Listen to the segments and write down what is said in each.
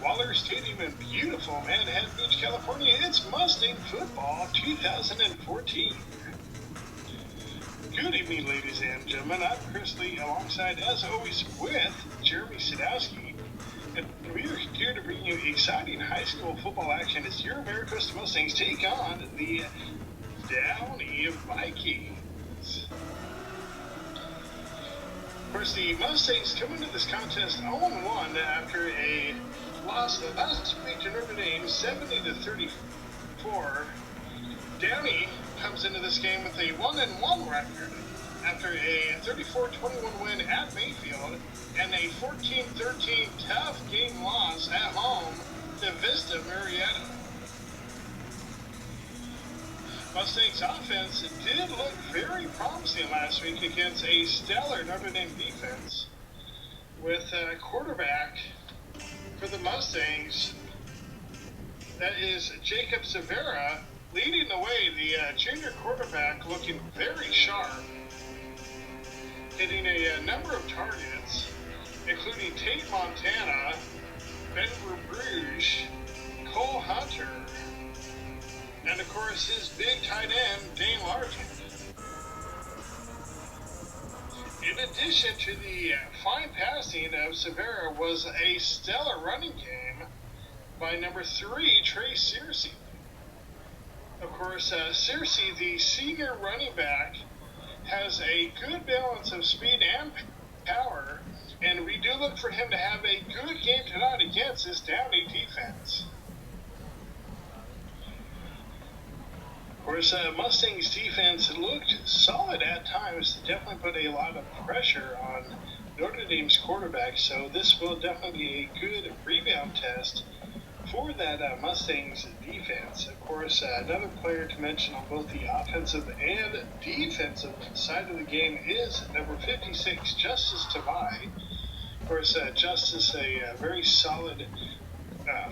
Waller Stadium in beautiful Manhattan Beach, California. It's Mustang Football 2014. Good evening, ladies and gentlemen. I'm Chris Lee, alongside, as always, with Jeremy Sadowski. And we are here to bring you exciting high school football action as your Maricosta Mustangs take on the Downey Vikings. Of course, the Mustangs come into this contest 0-1 after a loss last week to Notre Dame, 70-34. Downey comes into this game with a 1-1 record after a 34-21 win at Mayfield and a 14-13 tough game loss at home to Vista Marietta. Mustangs offense did look very promising last week against a stellar Notre Dame defense, with a quarterback for the Mustangs, that is Jacob Severa, leading the way. The junior quarterback looking very sharp, hitting a number of targets, including Tate Montana, Ben Bruges, Cole Hunter, and of course his big tight end, Dane Larkin. In addition to the fine passing of Severa was a stellar running game by number 3, Trey Searcy. Of course, Searcy, the senior running back, has a good balance of speed and power, and we do look for him to have a good game tonight against this Downey defense. Of course, Mustangs defense looked solid at times, definitely put a lot of pressure on Notre Dame's quarterback, so this will definitely be a good rebound test for that Mustangs defense. Of course, another player to mention on both the offensive and defensive side of the game is number 56, Justice Tavai. Of course, Justice, a very solid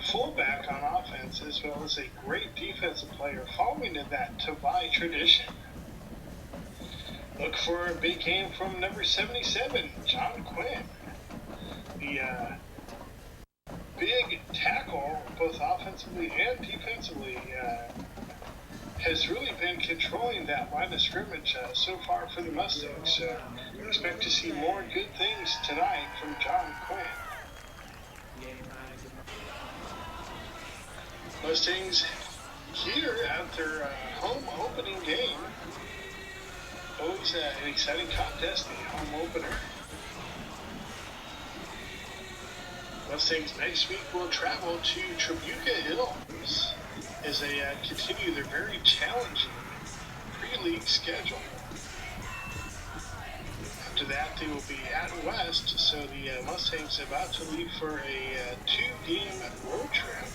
fullback on offense, as well as a great defensive player, following in that Tavai tradition. Look for a big game from number 77, John Quinn. The big tackle, both offensively and defensively, has really been controlling that line of scrimmage so far for the Mustangs. So expect to see more good things tonight from John Quinn. Mustangs here at their home opening game. Always an exciting contest, the home opener. Mustangs next week will travel to Tribuca Hills as they continue their very challenging pre-league schedule. After that, they will be at West, so the Mustangs about to leave for a 2-game road trip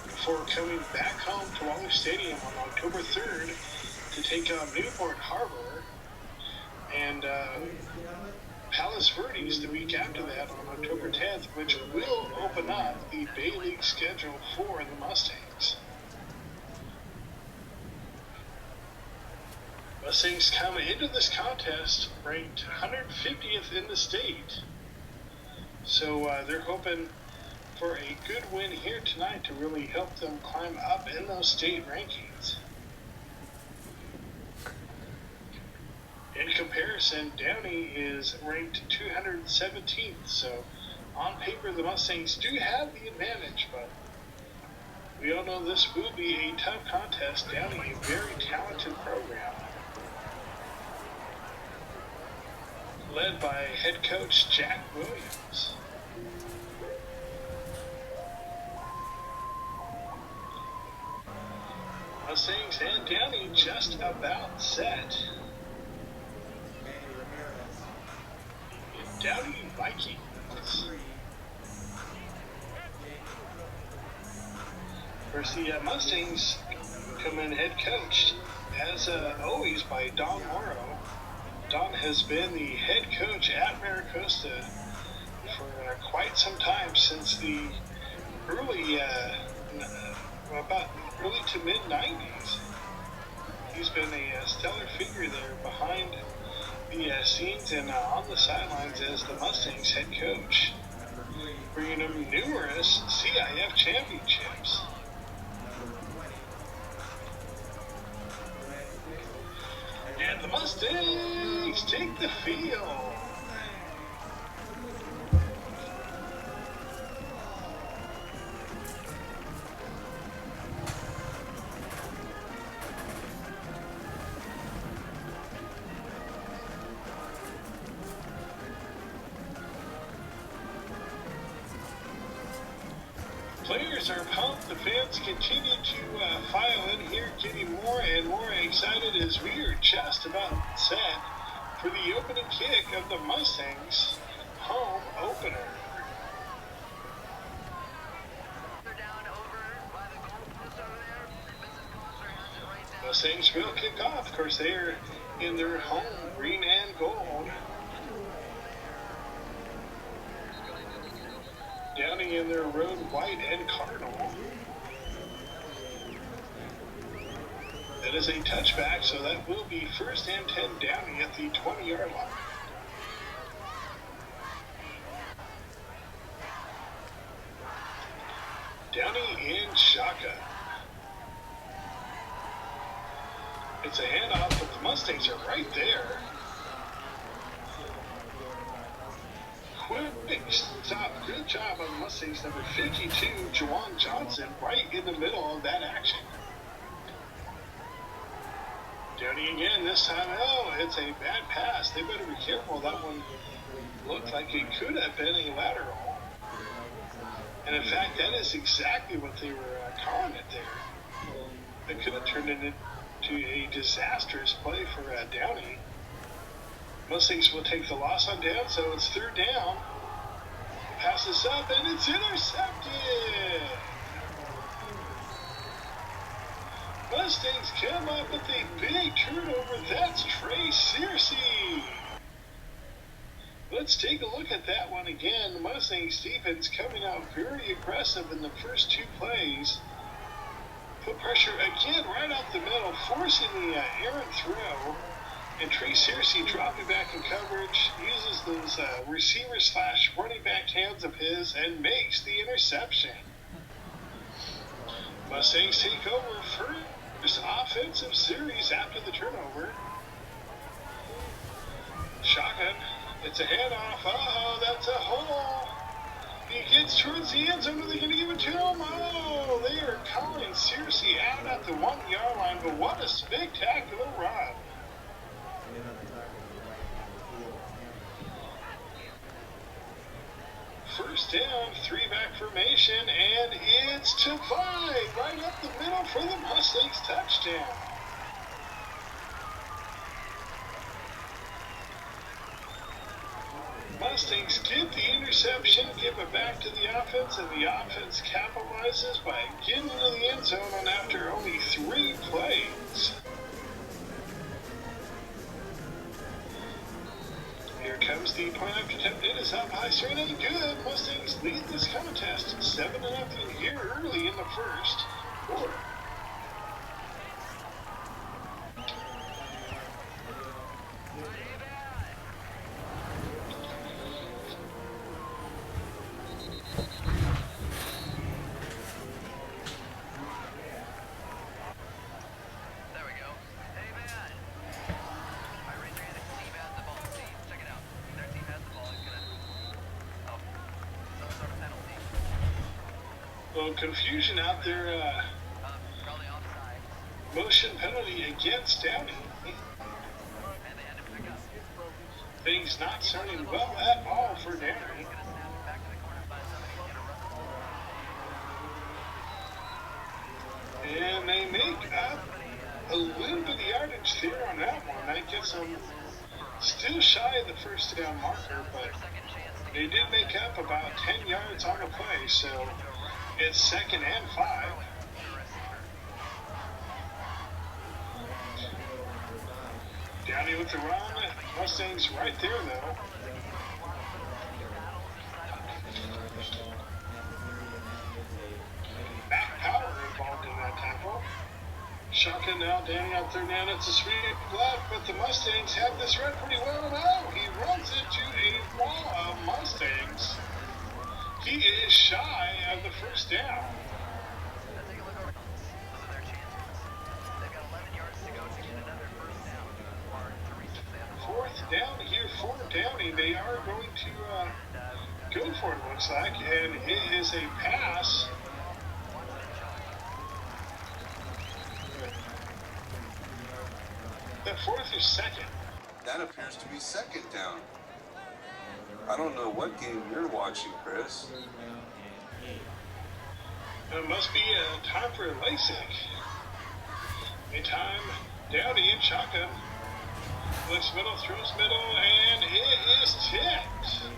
before coming back home to Waller Stadium on October 3rd to take on Newport Harbor and Palos Verdes the week after that on October 10th, which will open up the Bay League schedule for the Mustangs. Mustangs come into this contest ranked 150th in the state, so they're hoping for a good win here tonight to really help them climb up in those state rankings. In comparison, Downey is ranked 217th, so on paper the Mustangs do have the advantage, but we all know this will be a tough contest. Downey, a very talented program, led by head coach Jack Williams. Mustangs and Downey just about set. Downey Vikings. Of course, the Mustangs come in head coached, as always, by Don Morrow. Don has been the head coach at Maricosta for quite some time, since the early to mid-90s. He's been a stellar figure there behind the scenes and on the sidelines as the Mustangs head coach. bringing them numerous CIF championships. And the Mustangs take the field. Players are pumped. The fans continue to file in here, getting more and more excited as we are just about set for the opening kick of the Mustangs home opener. Mustangs will kick off. Of course, they are in their home green and gold. Downey in their road white and cardinal. That is a touchback, so that will be 1st and 10 Downey at the 20-yard line. Downey in shotgun. It's a handoff, but the Mustangs are right there. Quick stop. Good job on the Mustangs. Number 52, Jawan Johnson, right in the middle of that action. Downey again this time. Oh, it's a bad pass. They better be careful. That one looked like it could have been a lateral. And in fact, that is exactly what they were calling it there. It could have turned into a disastrous play for Downey. Mustangs will take the loss on down, so it's 3rd down. Passes up, and it's intercepted. Mustangs come up with a big turnover. That's Trey Searcy. Let's take a look at that one again. The Mustangs defense coming out very aggressive in the first 2 plays. Put pressure again right out the middle, forcing the errant throw. And Trey Searcy dropping back in coverage, uses those receiver/running back hands of his and makes the interception. Mustangs take over first offensive series after the turnover. Shotgun. It's a handoff. Oh, that's a hole. He gets towards the end zone. Are they going to give it to him? Oh, they are calling Searcy out at the 1-yard line, but what a spectacular run. First down, 3-back formation, and it's to 5, right up the middle for the Mustangs touchdown. Mustangs get the interception, give it back to the offense, and the offense capitalizes by getting into the end zone on after only 3 plays. Here comes the point after attempt. It is up high, straight and good. Mustangs lead this contest 7-0 here early in the first quarter. Confusion out there. Motion penalty against Downey. Things not starting well at all for Downey. And they make up a little bit of yardage there on that one. That gets them still shy of the first down marker, but they did make up about 10 yards on the play, so it's 2nd and 5. Downey with the run. Mustangs right there, though. Back power involved in that tackle. Shotgun now, Downey on 3rd down. It's a sweep left, but the Mustangs have this read pretty well. No, he runs into a wall of Mustangs. He is shy of the first down. Fourth down here for Downey. They are going to go for it, looks like, and it is a pass. The fourth or second? That appears to be second down. I don't know what game you're watching, Chris. It must be time for LASIK. Meantime, Downey in shotgun. Looks middle, throws middle, and it is tipped.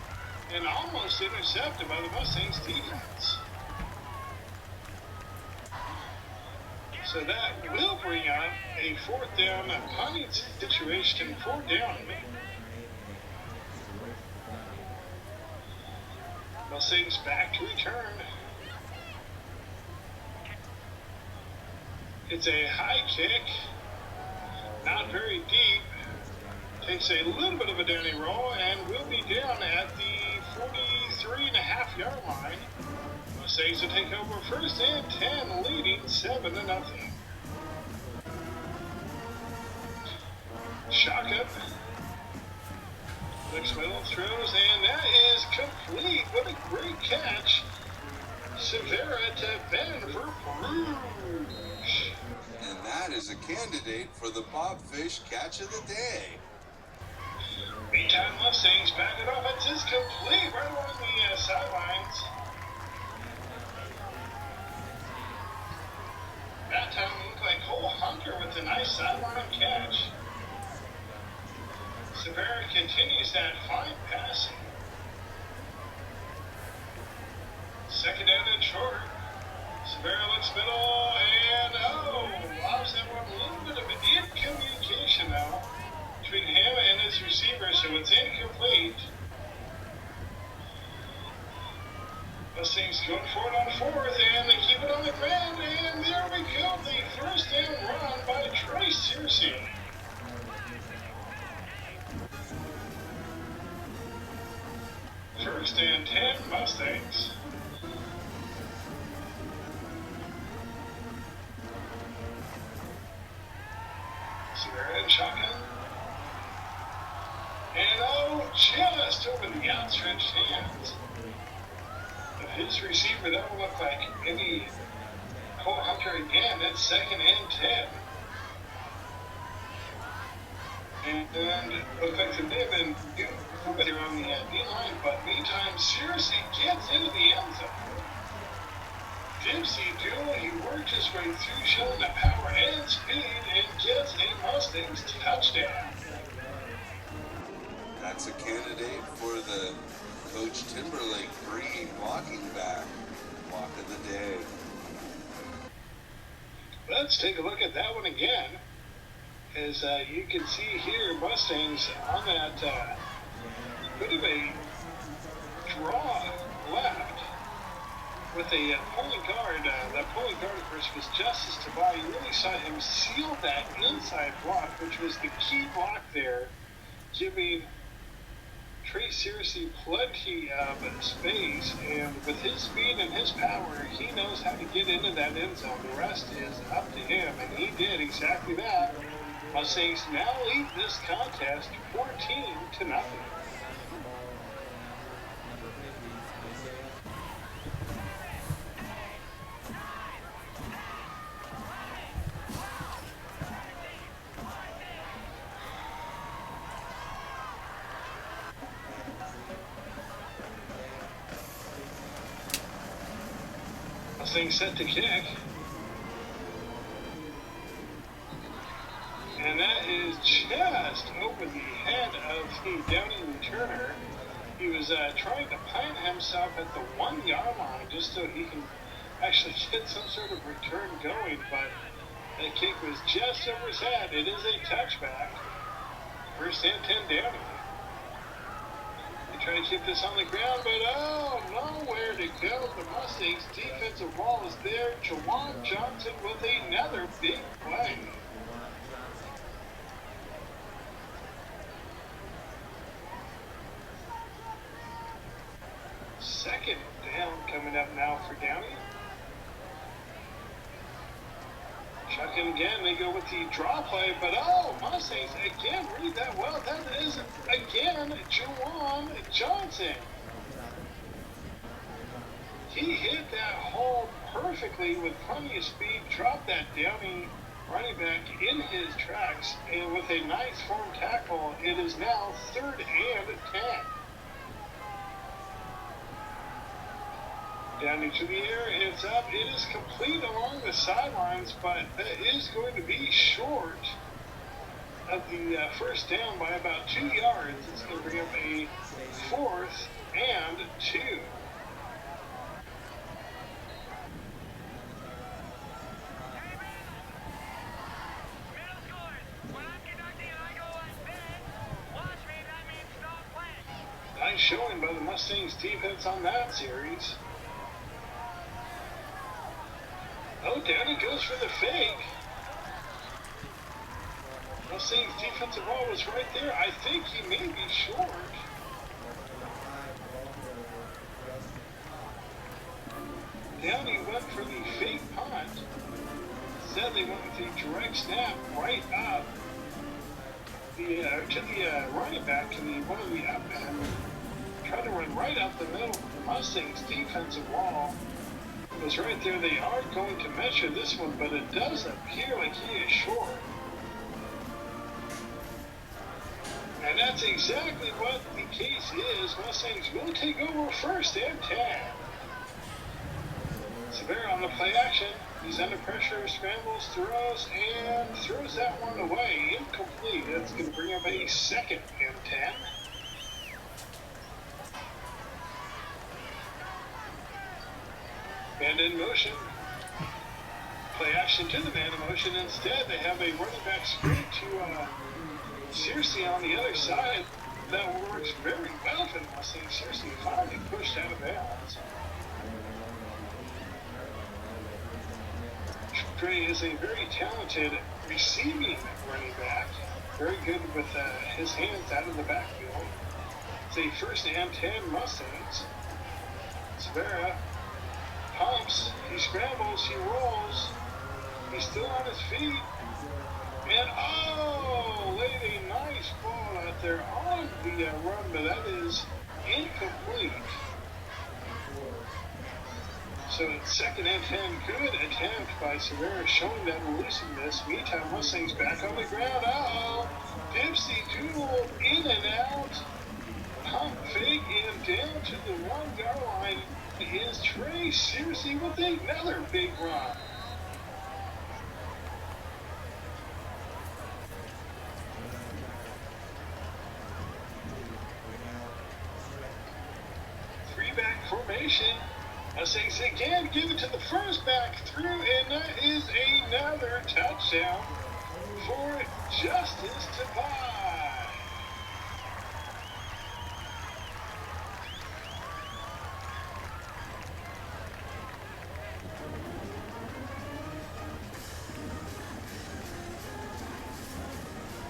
And almost intercepted by the Mustangs defense. So that will bring up a fourth down punting situation for Downey. Mustangs back to return. It's a high kick, not very deep. Takes a little bit of a Downey roll and will be down at the 43.5-yard line. Mustangs to take over first and 10, leading 7-0. Shotgun. Looks middle, throws, and that is complete. What a great catch. Severa to Ben for Bruges. And that is a candidate for the Bobfish Catch of the Day. Meantime, Mustangs back it off. It's complete right along the sidelines. That time it looked like Cole Hunter with a nice sideline catch. Severa continues that fine passing. Second down and short. Severa looks middle, and lost that one. A little bit of incommunication now between him and his receiver, so it's incomplete. Mustangs going forward on fourth, and they keep it on the ground, and there we go, the first down run by Troy Searcy. First and 10 Mustangs. Severa in shotgun. And just over the outstretched hands of his receiver. That will look like maybe Cole Hunter again. That's second and 10. And looks like they have been over there on the D-line, but meantime, Searcy gets into the end zone. Dempsey Dooley, he worked his way through, showing the power and speed, and gets a Mustangs touchdown. That's a candidate for the Coach Timberlake Green walking back. Walk of the day. Let's take a look at that one again. As you can see here, Mustangs on that bit of a draw left with a pulling guard. That pulling guard, of course, was Justice Tabay. You really saw him seal that inside block, which was the key block there, giving Trey Searcy plenty of space, and with his speed and his power, he knows how to get into that end zone. The rest is up to him, and he did exactly that. Mustangs now lead this contest 14-0. Mustangs set to kick. And that is just over the head of the Downey returner. He was trying to plant himself at the 1-yard line just so he can actually get some sort of return going, but that kick was just over his head. It is a touchback. First and 10 Downey. They try to keep this on the ground, but nowhere to go. The Mustangs defensive wall is there. Jawan Johnson with another big play. Second down. Shotgun again, they go with the draw play, but oh, Mustangs again read that well. That is, again, Juwan Johnson. He hit that hole perfectly with plenty of speed, dropped that Downey running back in his tracks, and with a nice form tackle, it is now 3rd and 10. Downey to the air, it's up, it is complete along the sidelines, but that is going to be short of the first down by about 2 yards. It's going to bring up a 4th and 2. Nice showing by the Mustangs defense on that series. Oh, Downey goes for the fake. Mustangs defensive ball was right there. I think he may be short. Downey went for the fake punt. Instead, they went with the direct snap right up to the running back to the one of the up end. Tried to run right up the middle of the Mustangs defensive wall. It was right there. They are going to measure this one, but it does appear like he is short. And that's exactly what the case is. Mustangs will take over 1st and 10. Severe on the play action. He's under pressure, scrambles, throws, and throws that one away. Incomplete. That's going to bring up a 2nd and 10. And in motion. Play action to the man in motion. Instead, they have a running back screen to Searcy on the other side. That works very well for the Mustangs. Searcy finally pushed out of bounds. Trey is a very talented receiving running back. Very good with his hands out of the backfield. It's a 1st and 10 Mustangs. Severa pumps, he scrambles, he rolls. He's still on his feet. And oh, laid a nice ball out there on the run, but that is incomplete. So it's 2nd and 10. Good attempt by Severa showing that elusiveness. Meantime, Mustangs back on the ground. Uh-oh. Dipsy doodle in and out. Pump fake and down to the 1-yard line is Trey Searcy with another big run. Three-back formation. Mustangs again give it to the first back through, and that is another touchdown for Justice to buy.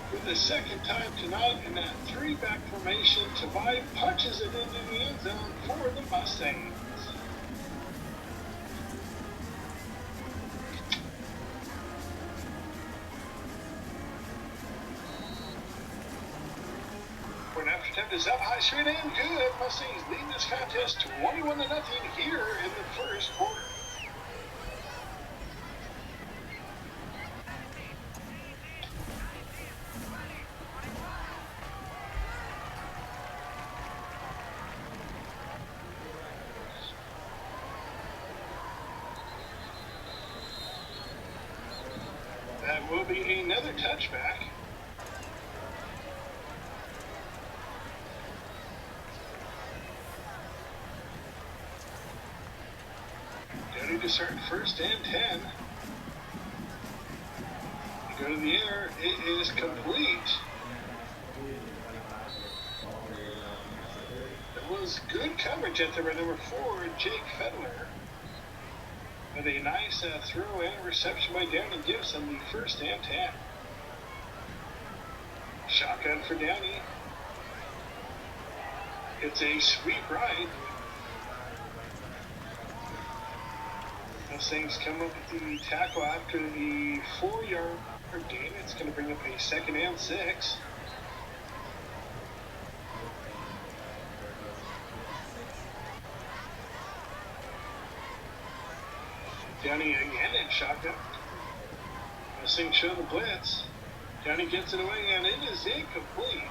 For the 2nd time tonight in that 3-back formation, Tobias punches it into the end zone for the Mustangs. Attempt is up high, straight and good. Mustangs lead this contest 21-0 here in the 1st quarter. That will be another touchback. To start 1st and 10. You go to the air, it is complete. It was good coverage at the number 4, Jake Fedler. With a nice throw and reception by Downey Gibson, the 1st and 10. Shotgun for Downey. It's a sweep right. Mustangs come up with the tackle after the 4-yard gain. It's going to bring up a 2nd and 6. Downey again in shotgun. Mustangs show the blitz. Downey gets it away, and it is incomplete.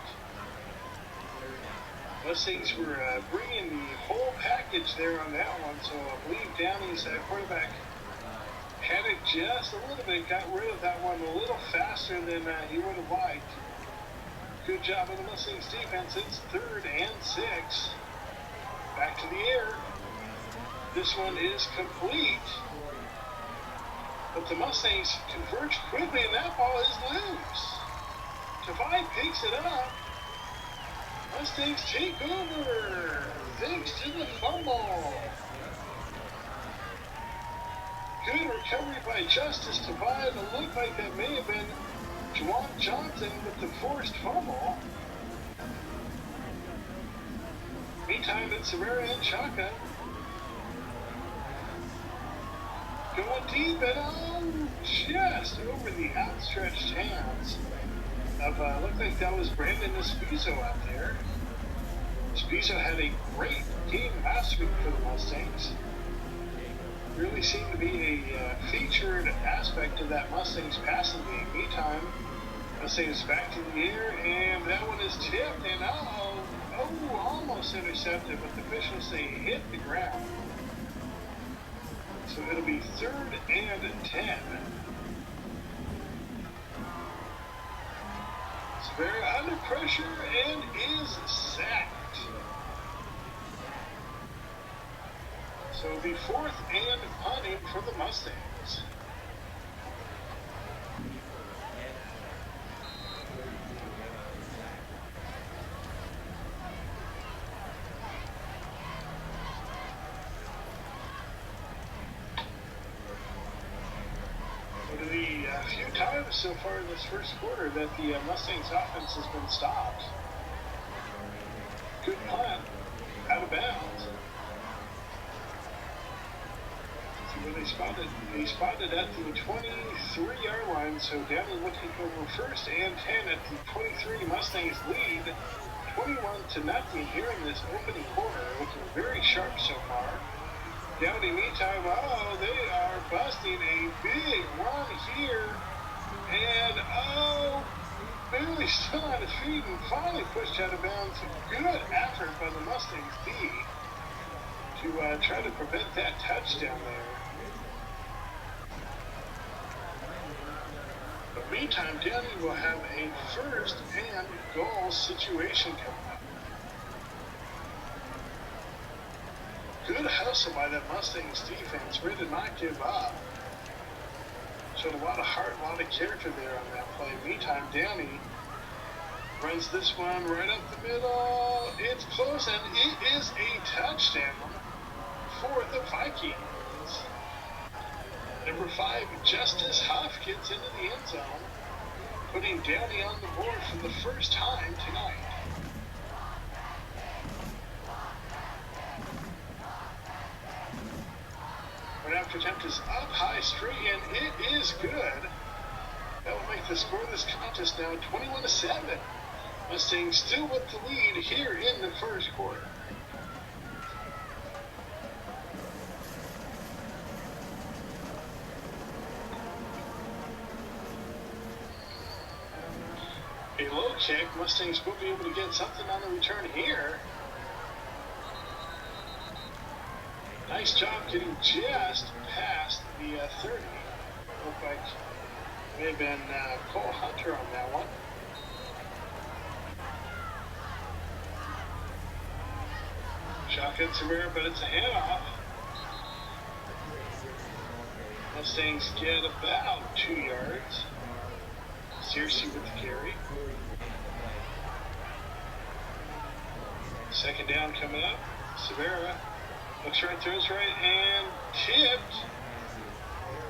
Mustangs were bringing the whole package there on that one, so I believe Downey's quarterback had it just a little bit, got rid of that one a little faster than he would have liked. Good job of the Mustangs defense. It's 3rd and 6. Back to the air. This one is complete. But the Mustangs converge quickly, and that ball is loose. Tavai picks it up. Mustangs take over thanks to the fumble. Good recovery by Justice Tavai. It looked like that may have been Juwan Johnson with the forced fumble. Meantime, it's Severa and Chaka. Going deep and just over the outstretched hands of, looked like that was Brandon Espizo out there. Espizo had a great game last week for the Mustangs. Really seemed to be a featured aspect of that Mustangs passing game. Meantime, Mustangs back to the air, and that one is tipped, and almost intercepted, but the officials say hit the ground. So it'll be 3rd and 10. Severa under pressure and is sacked. So it'll be 4th and punting for the Mustangs. Few times so far in this first quarter that the Mustangs offense has been stopped. Good punt, out of bounds. See where they spotted. They spotted at the 23-yard line, so Downey will take over 1st and 10 at the 23. Mustangs lead 21-0 here in this opening quarter, looking very sharp so far. Downey, meantime, they are busting a big run here. And, barely still on his feet and finally pushed out of bounds. Good effort by the Mustangs D to try to prevent that touchdown there. But meantime, Downey will have a 1st and goal situation coming up. Good hustle by that Mustangs defense. Ready to not give up. Showed a lot of heart, a lot of character there on that play. Meantime, Downey runs this one right up the middle. It's close, and it is a touchdown for the Vikings. Number 5, Justice Huff gets into the end zone, putting Downey on the board for the first time tonight. Right after attempt is up high straight, and it is good. That will make the score of this contest now 21-7. Mustangs still with the lead here in the first quarter. A low kick. Mustangs will be able to get something on the return here. Nice job getting just past the 30. Looked like it may have been Cole Hunter on that one. Shotgun Severa, but it's a handoff. Mustangs get about 2 yards. Searcy with the carry. 2nd down coming up. Severa looks right, throws right, and tipped.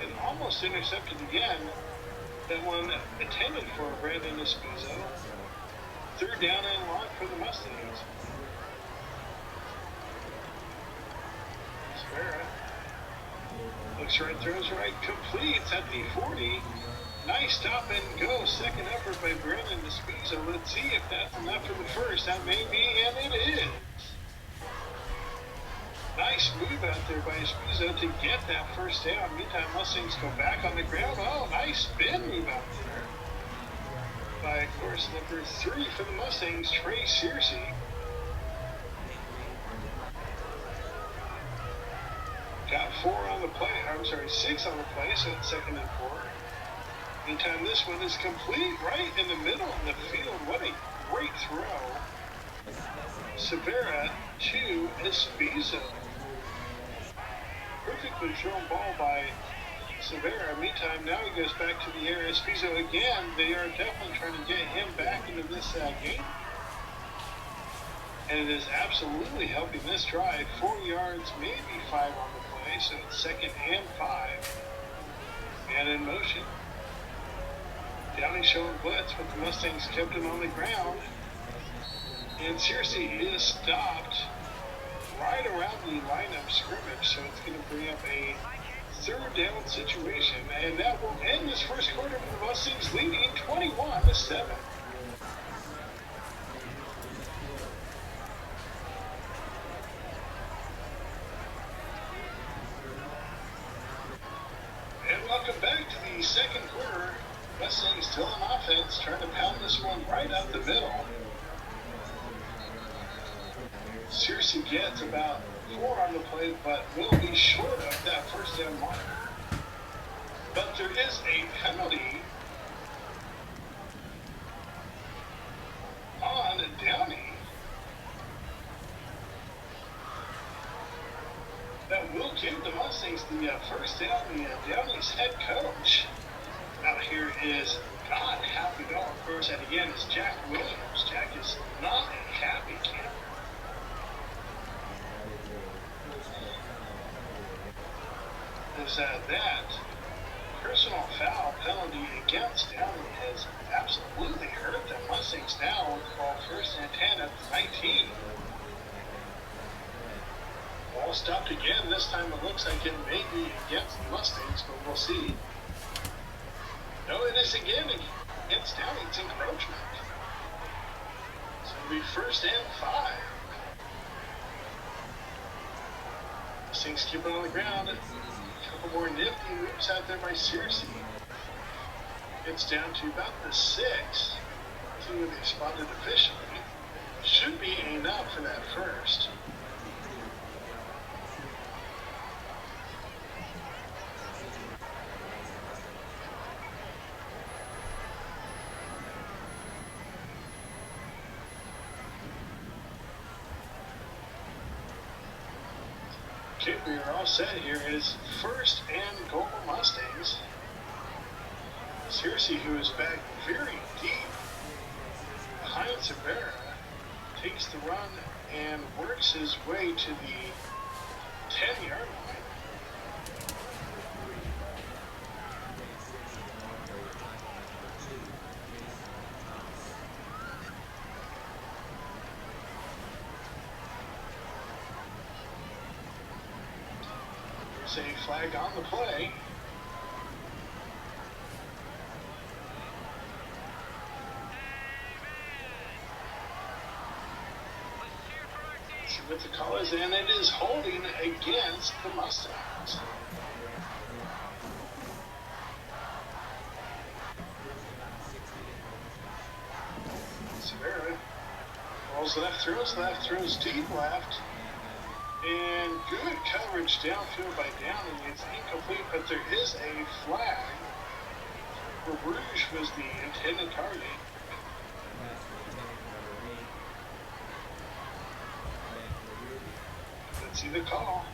And almost intercepted again. That one intended for Brandon Espizo. 3rd down and long for the Mustangs. Severa Looks right, throws right, completes at the 40. Nice stop and go. Second effort by Brandon Despiso. Let's see if that's enough for the first. That may be, and it is. Nice move out there by Despiso to get that first down. Meantime, Mustangs go back on the ground. Oh, nice spin move out there by, of course, number 3 for the Mustangs, Trey Searcy. Got 4 on the play. I'm sorry, 6 on the play, so it's 2nd and 4. Meantime, this one is complete right in the middle of the field. What a great throw. Severa to Espizo. Perfectly thrown ball by Severa. Meantime, now he goes back to the air. Espizo again. They are definitely trying to get him back into this game. And it is absolutely helping this drive. 4 yards, maybe 5 on the play, so it's 2nd and 5. And in motion. Downey showing blitz, but the Mustangs kept him on the ground. And Searcy is stopped right around the line of scrimmage, so it's going to bring up a 3rd down situation. And that will end this first quarter with the Mustangs leading 21-7. And welcome back to the second quarter. Mustangs still on offense, trying to pound this one right up the middle. Searcy gets about 4 on the play, but will be short of that first down mark. But there is a penalty on Downey that will give the Mustangs the first down. Downey's head coach out here is not happy at all. Of course, and again, is Jack Williams. Jack is not a happy camper. Is that personal foul penalty against Downey has absolutely hurt the Mustangs now with the ball 1st and 10 at the 19. Ball stopped again. This time it looks like it may be against the Mustangs, but we'll see. No, it is again against Downey. It's encroachment. So it'll be 1st and 5. Mustangs keep it on the ground. A couple more nifty moves out there by Searcy. It's down to about the 6. See what they spotted officially. Should be enough for that first. Okay, we are all set here. Is 1st and goal Mustangs. Searcy, who is back very deep behind Severa, takes the run and works his way to the 10-yard line. A flag on the play. See what the call is, and it is holding against the Mustangs. Severa rolls left, throws deep left. And good coverage downfield by Downey. It's incomplete, but there is a flag. Rouge was the intended target. Let's see the call.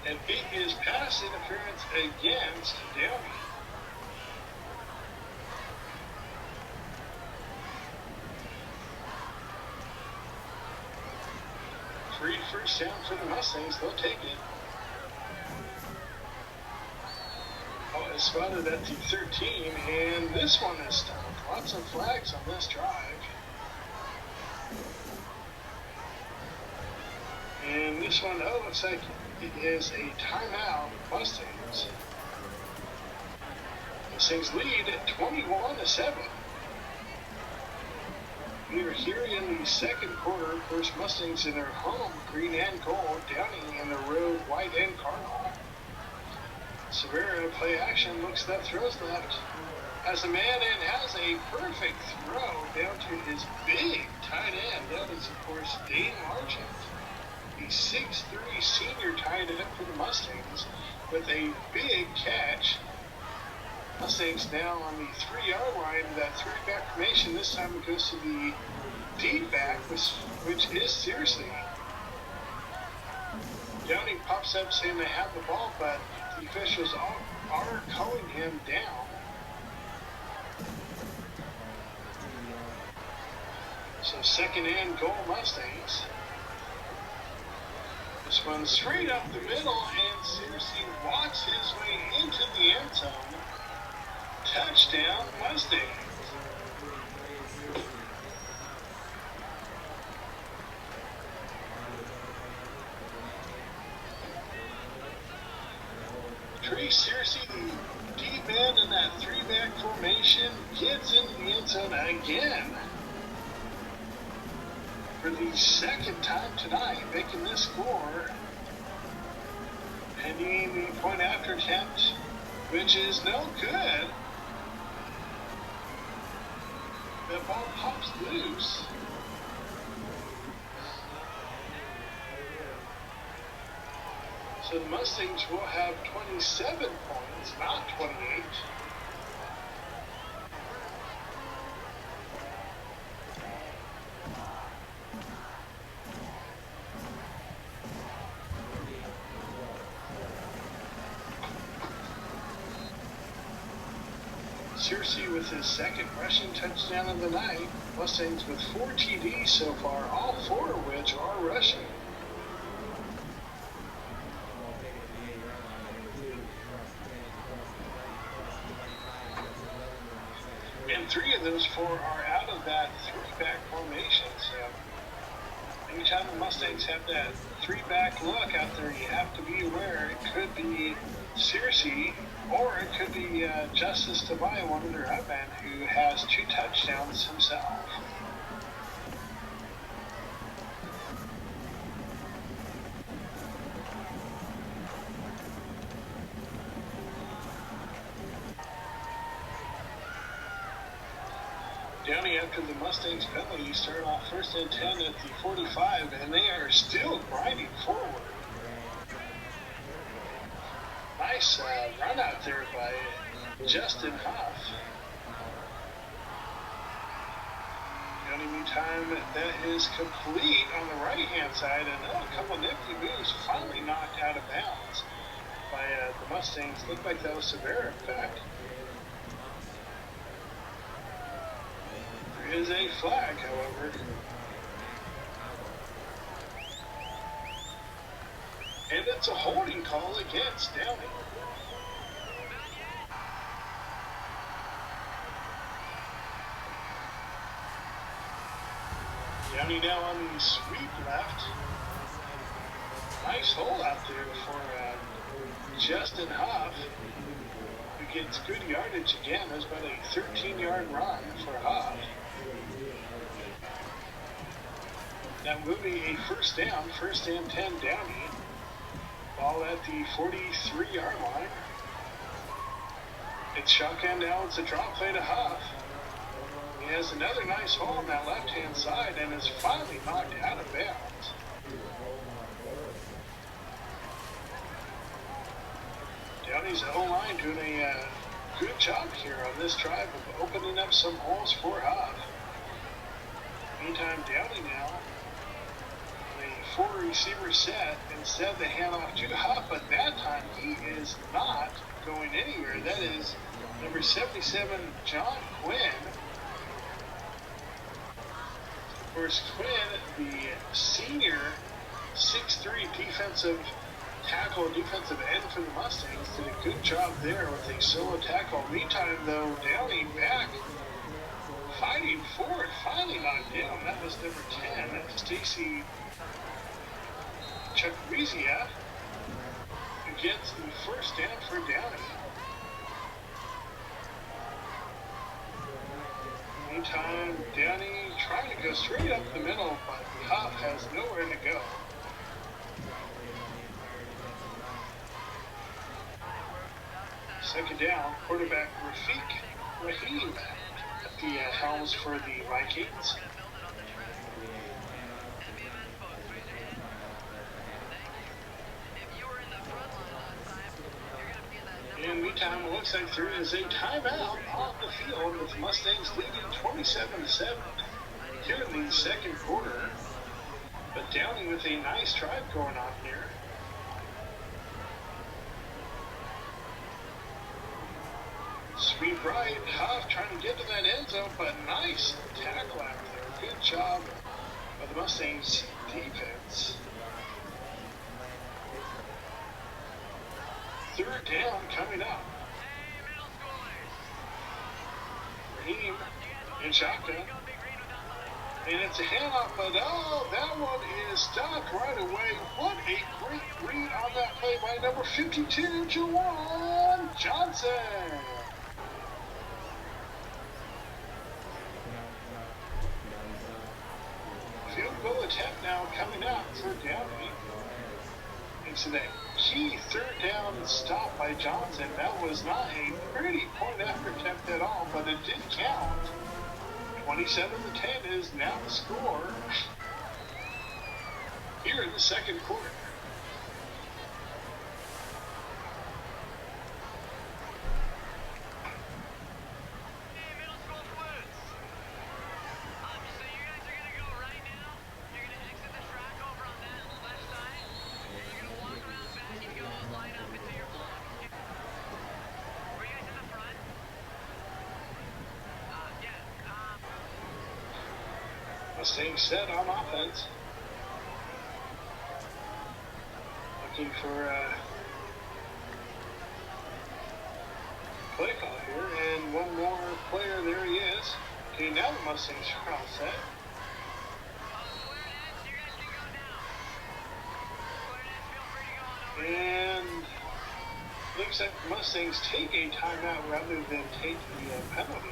And it is pass interference against Downey. Free first down for the Mustangs. They'll take it. spotted at the 13, and this one is stopped. Lots of flags on this drive. And this one, looks like it is a timeout, Mustangs. Mustangs lead at 21-7. We are here in the second quarter. Of course, Mustangs in their home, green and gold. Downey in the road, white and cardinal. Severa play action, looks left, throws left. Has a man and has a perfect throw down to his big tight end. That is, of course, Dane Marchant. The 6'3" senior tight end for the Mustangs with a big catch. Mustangs now on the 3-yard line of that three-back formation. This time it goes to the deep back, which is seriously. Downey pops up saying they have the ball, but the officials are calling him down. So second and goal, Mustangs. This one straight up the middle, and Searcy walks his way into the end zone. Touchdown, Mustangs. Trace Searcy, the deep end in that three-back formation, gets into the end zone again. For the second time tonight, making this score. Pending the point after attempt, which is no good. The ball pops loose. So the Mustangs will have 27 points, not 28. Searcy with his second rushing touchdown of the night. Mustangs with 4 TDs so far, all 4 of which are rushing. And 3 of those 4 are out of that three-back formation. So anytime the Mustangs have that three-back look out there, you have to be aware it could be Searcy, or it could be Justice Tobias, one of their upmen, who has 2 touchdowns himself. Downey, after the Mustangs penalty, start off 1st and 10 at the 45, and they are still grinding forward. Nice run out there by Justin Huff. Downey, meantime, that is complete on the right-hand side, and a couple nifty moves finally knocked out of bounds by the Mustangs. Looked like that was Severa, in fact. There is a flag, however. And it's a holding call against Downey. Downey now on the sweep left. Nice hole out there for Justin Huff, who gets good yardage again. There's about a 13-yard run for Huff. Now moving a first down, 1st and 10 Downey. Ball at the 43-yard line. It's shotgun now. It's a drop play to Huff. He has another nice hole on that left-hand side and is finally knocked out of bounds. Downey's O-line doing a good job here on this drive of opening up some holes for Huff. Meantime, Downey now, a 4-receiver set. Instead, the handoff to Huff, but that time he is not going anywhere. That is number 77, John Quinn. Of course, Quinn, the senior 6'3" defensive tackle, defensive end for the Mustangs, did a good job there with a solo tackle. Meantime, though, Downey back, fighting for it, finally knocked down. That was number 10, Stacy Chukwizia, who gets the first down for Downey. Meantime, Downey trying to go straight up the middle, but Huff has nowhere to go. Second down, quarterback Raheem at the helms for the Vikings. And meantime, it looks like there is a timeout on the field with Mustangs leading 27-7 here in the second quarter. But Downey with a nice drive going on here. Sweep right, Huff trying to get to that end zone, but nice tackle out there. Good job of the Mustangs defense. Third down coming up. Raheem in shotgun. And it's a handoff, but oh, that one is stopped right away. What a great read on that play by number 52, Jawan Johnson. Field goal attempt now coming out for Downey. It's a key third down stop by Johnson. That was not a pretty point after attempt at all, but it did count. 27-10 is now the score here in the second quarter. Staying set on offense. Looking for a play call here, and one more player, there he is. Okay, now the Mustangs are all set. And looks like the Mustangs take a timeout rather than take the penalty.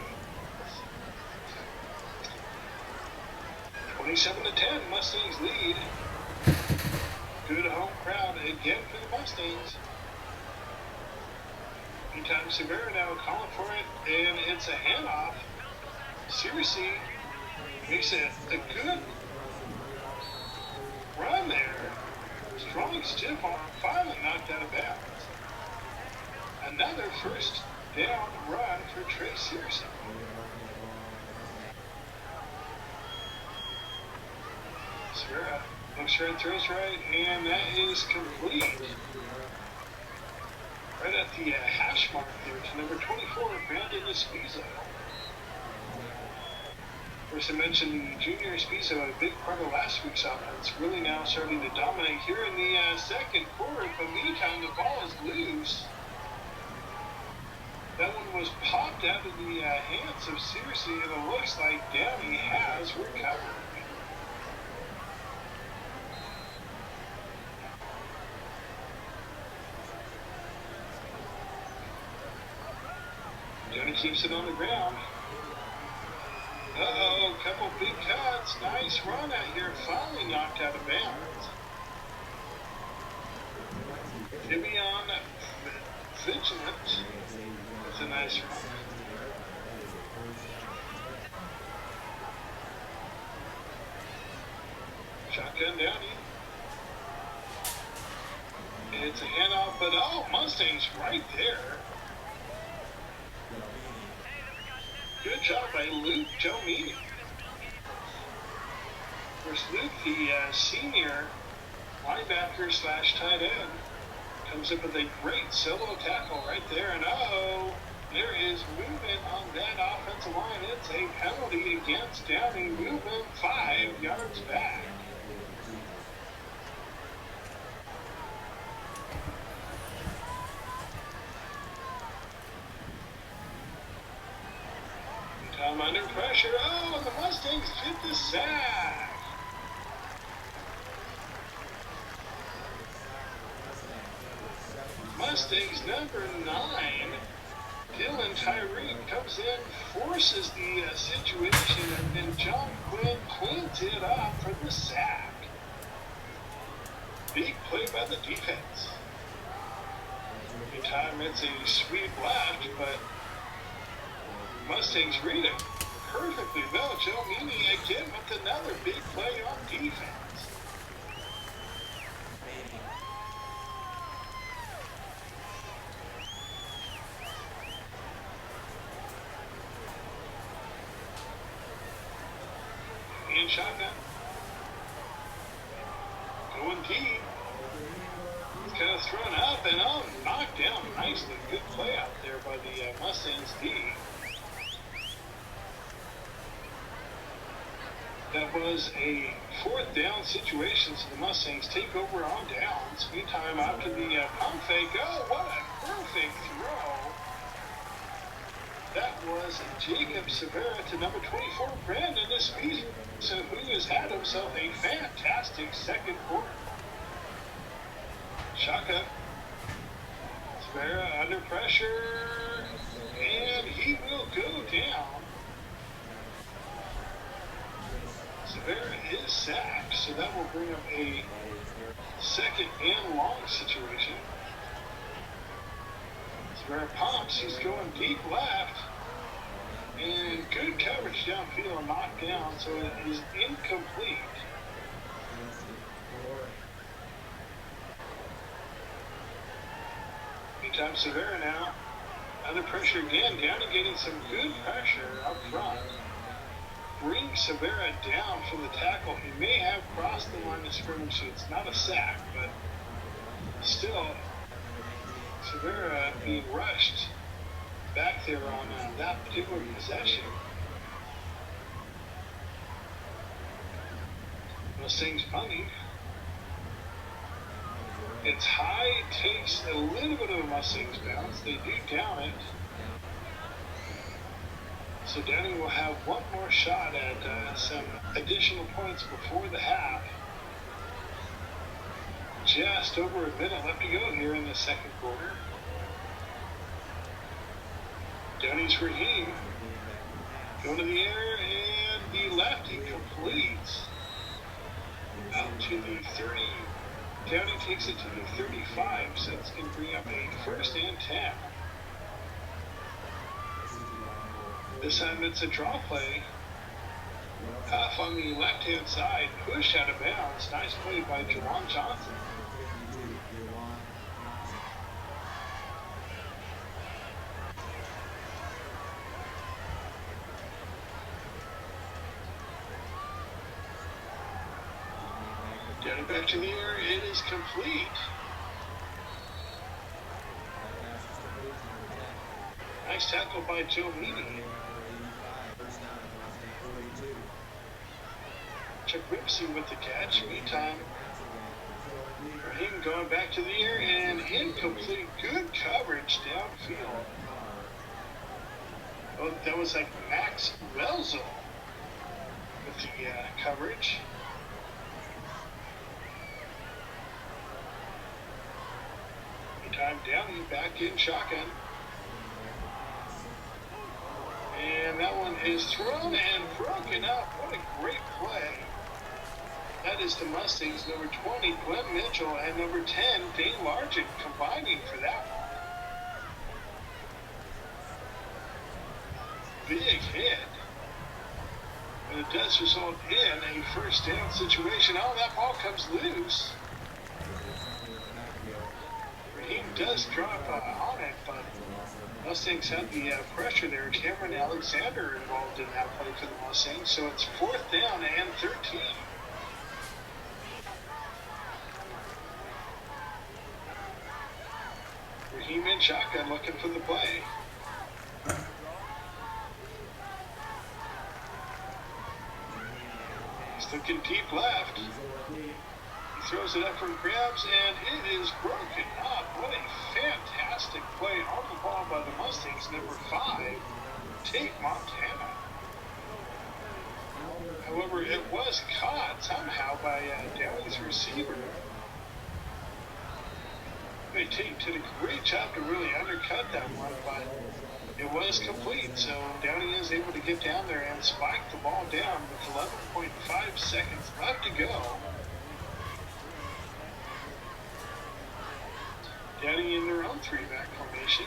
27-10, Mustangs lead. Good home crowd again for the Mustangs. Meantime, Severa now calling for it, and it's a handoff. Seriously, makes it a good run there. Strong stiff arm, finally knocked out of bounds. Another first down run for Trey Searcy. Severa looks right, throws right, and that is complete. Right at the hash mark there to number 24, Brandon Espizo. Of course, I mentioned the junior Espizo, a big part of last week's offense, really now starting to dominate here in the second quarter. But meantime, the ball is loose. That one was popped out of the hands of Searcy, and it looks like Downey has recovered. Downey keeps it on the ground. Uh-oh, couple big cuts. Nice run out here. Finally knocked out of bounds. Vivian Vigilant. That's a nice run. Shotgun Downey. It's a handoff, but oh, Mustangs right there. Good job by Luke Downey. Of course, Luke, the senior linebacker / tight end, comes up with a great solo tackle right there. And uh-oh, there is movement on that offensive line. It's a penalty against Downey. Movement 5 yards back. Meantime, under pressure. Oh, and the Mustangs get the sack. Mustangs number 9, Dylan Tyree, comes in, forces the situation, and then John Quinn cleans it up for the sack. Big play by the defense. Meantime, it's a sweep left, but Mustangs read it perfectly well. Joe Meany again with another big play on defense. In shotgun. Going deep. It's kind of thrown up and knocked down nicely. Good play out there by the Mustangs D. That was a 4th down situation, so the Mustangs take over on downs. Meantime, after the pump fake, oh, what a perfect throw. That was Jacob Severa to number 24, Brandon Espeaker, who has had himself a fantastic second quarter. Shotgun. Severa under pressure, and he will go down. Severa is sacked, so that will bring up a 2nd and long situation. Severa pumps, he's going deep left, and good coverage downfield, knocked down, so it is incomplete. Meantime, Severa now under pressure again. Downey getting some good pressure up front. Brings Severa down from the tackle. He may have crossed the line of scrimmage, so it's not a sack, but still, Severa being rushed back there on that particular possession. Mustangs punting. It's high, takes a little bit of a Mustangs bounce. They do down it. So Downey will have one more shot at some additional points before the half. Just over a minute left to go here in the second quarter. Downey's Raheem going to the air, and the lefty completes out to the 30. Downey takes it to the 35, so it's going to bring up a 1st and 10. This time it's a draw play. Huff on the left-hand side, pushed out of bounds. Nice play by Jawan Johnson. Down back to the air, it is complete. Nice tackle by Joe Meany. Chuck Whipsey with the catch. Meantime, Raheem going back to the air and incomplete. Good coverage downfield. Oh, that was like Max Melzel with the coverage. Meantime, Downey back in shotgun. And that one is thrown and broken up. What a great play. That is the Mustangs, number 20, Glenn Mitchell, and number 10, Dane Largent, combining for that one. Big hit. And it does result in a 1st down situation. Oh, that ball comes loose. Raheem does drop on it, but Mustangs had the pressure there. Cameron Alexander involved in that play for the Mustangs, so it's 4th down and 13. Raheem in shotgun looking for the play. He's looking deep left. He throws it up for grabs, and it is broken up. What a fantastic play on the ball by the Mustangs, number 5, Tate Montana. However, it was caught somehow by Downey's receiver. They did a great job to really undercut that one, but it was complete. So Downey is able to get down there and spike the ball down with 11.5 seconds left to go. Downey in their own three-back formation.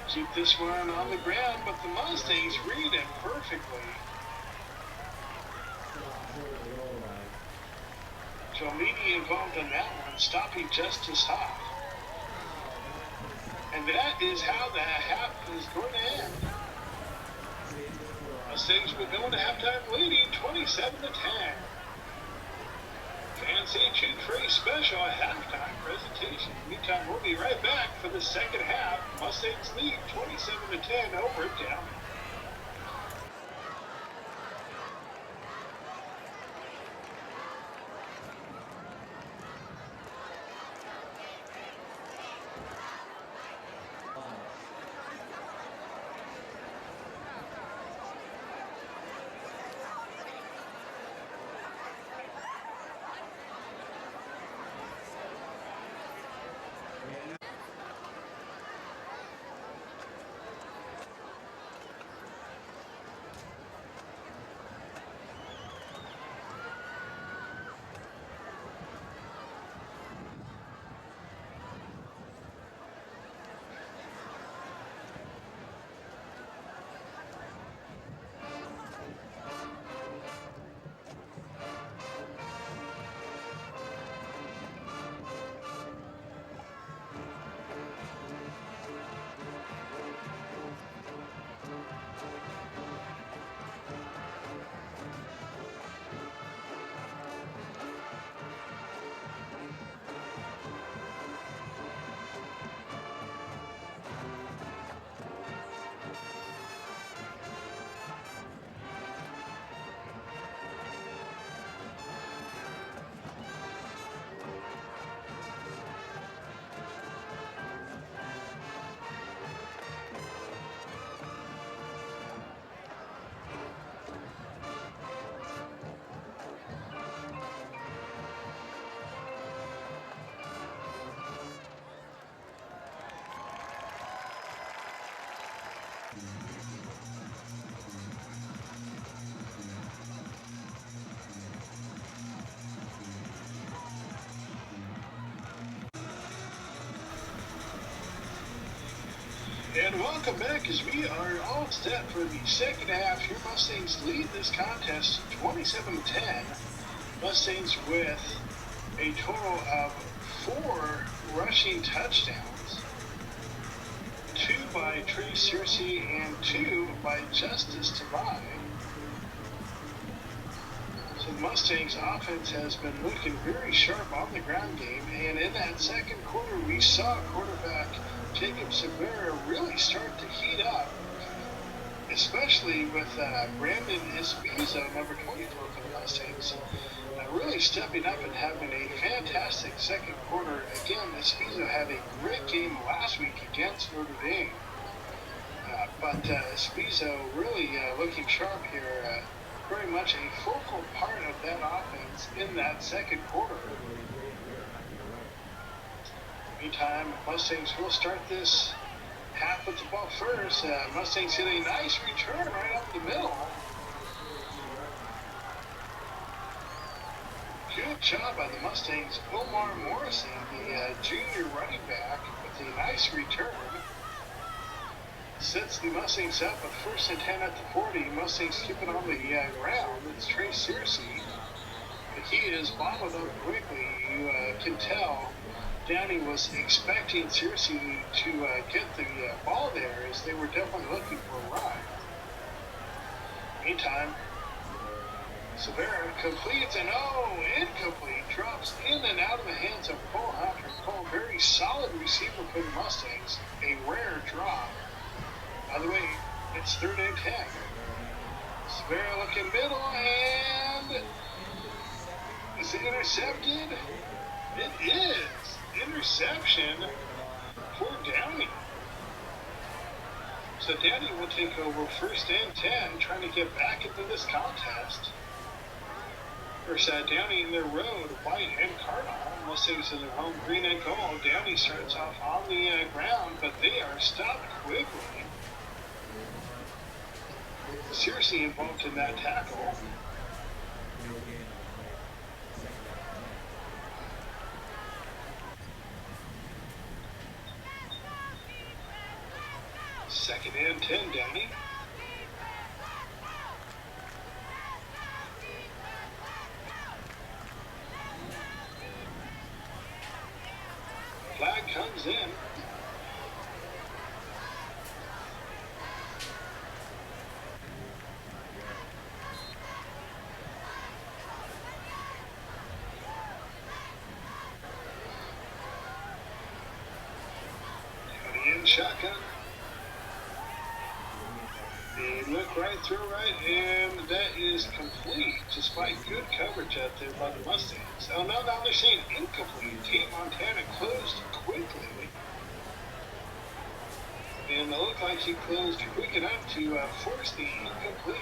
Keep this one on the ground, but the Mustangs read it perfectly. Downey involved in that one, stopping Justice Hoff. And that is how the half is going to end. Mustangs would go into halftime leading 27-10. Fans stay tuned for a special halftime presentation. Meantime, we'll be right back for the second half. Mustangs lead 27-10 over at Downey. And welcome back as we are all set for the second half. Your Mustangs lead this contest 27-10. Mustangs with a total of 4 rushing touchdowns. 2 by Trace Searcy and 2 by Justice Downey. So the Mustangs offense has been looking very sharp on the ground game, and in that second quarter we saw quarterback Jacob Severa really start to heat up, especially with Brandon Espizo, number 24 for the Mustangs, really stepping up and having a fantastic second quarter. Again, Espizo had a great game last week against Notre Dame, but Espizo really looking sharp here, very much a focal part of that offense in that second quarter. Meantime, Mustangs will start this half with the ball first. Mustangs hit a nice return right up the middle. Good job by the Mustangs. Omar Morrison, the junior running back, with a nice return. Sets the Mustangs up with 1st and 10 at the 40. Mustangs keep it on the ground. It's Trace Searcy. But he is bottled up quickly. You can tell Downey was expecting Searcy to get the ball there, as they were definitely looking for a run. Meantime, Severa completes and incomplete. Drops in and out of the hands of Cole Hunter. Cole, very solid receiver for the Mustangs. A rare drop. By the way, it's 3rd and 10. Severa looking middle, and is it intercepted? It is. Interception for Downey. So Downey will take over first and 10, trying to get back into this contest. First Downey in their road, white and cardinal. Mustangs in their home, green and gold. Downey starts off on the ground, but they are stopped quickly. Seriously involved in that tackle. Second and 10, Downey. Flag comes in. Downey in shotgun. They look right through right, and that is complete, despite good coverage out there by the Mustangs. Oh, now they're saying incomplete. Team Montana closed quickly. And it looked like he closed quick enough to force the incomplete.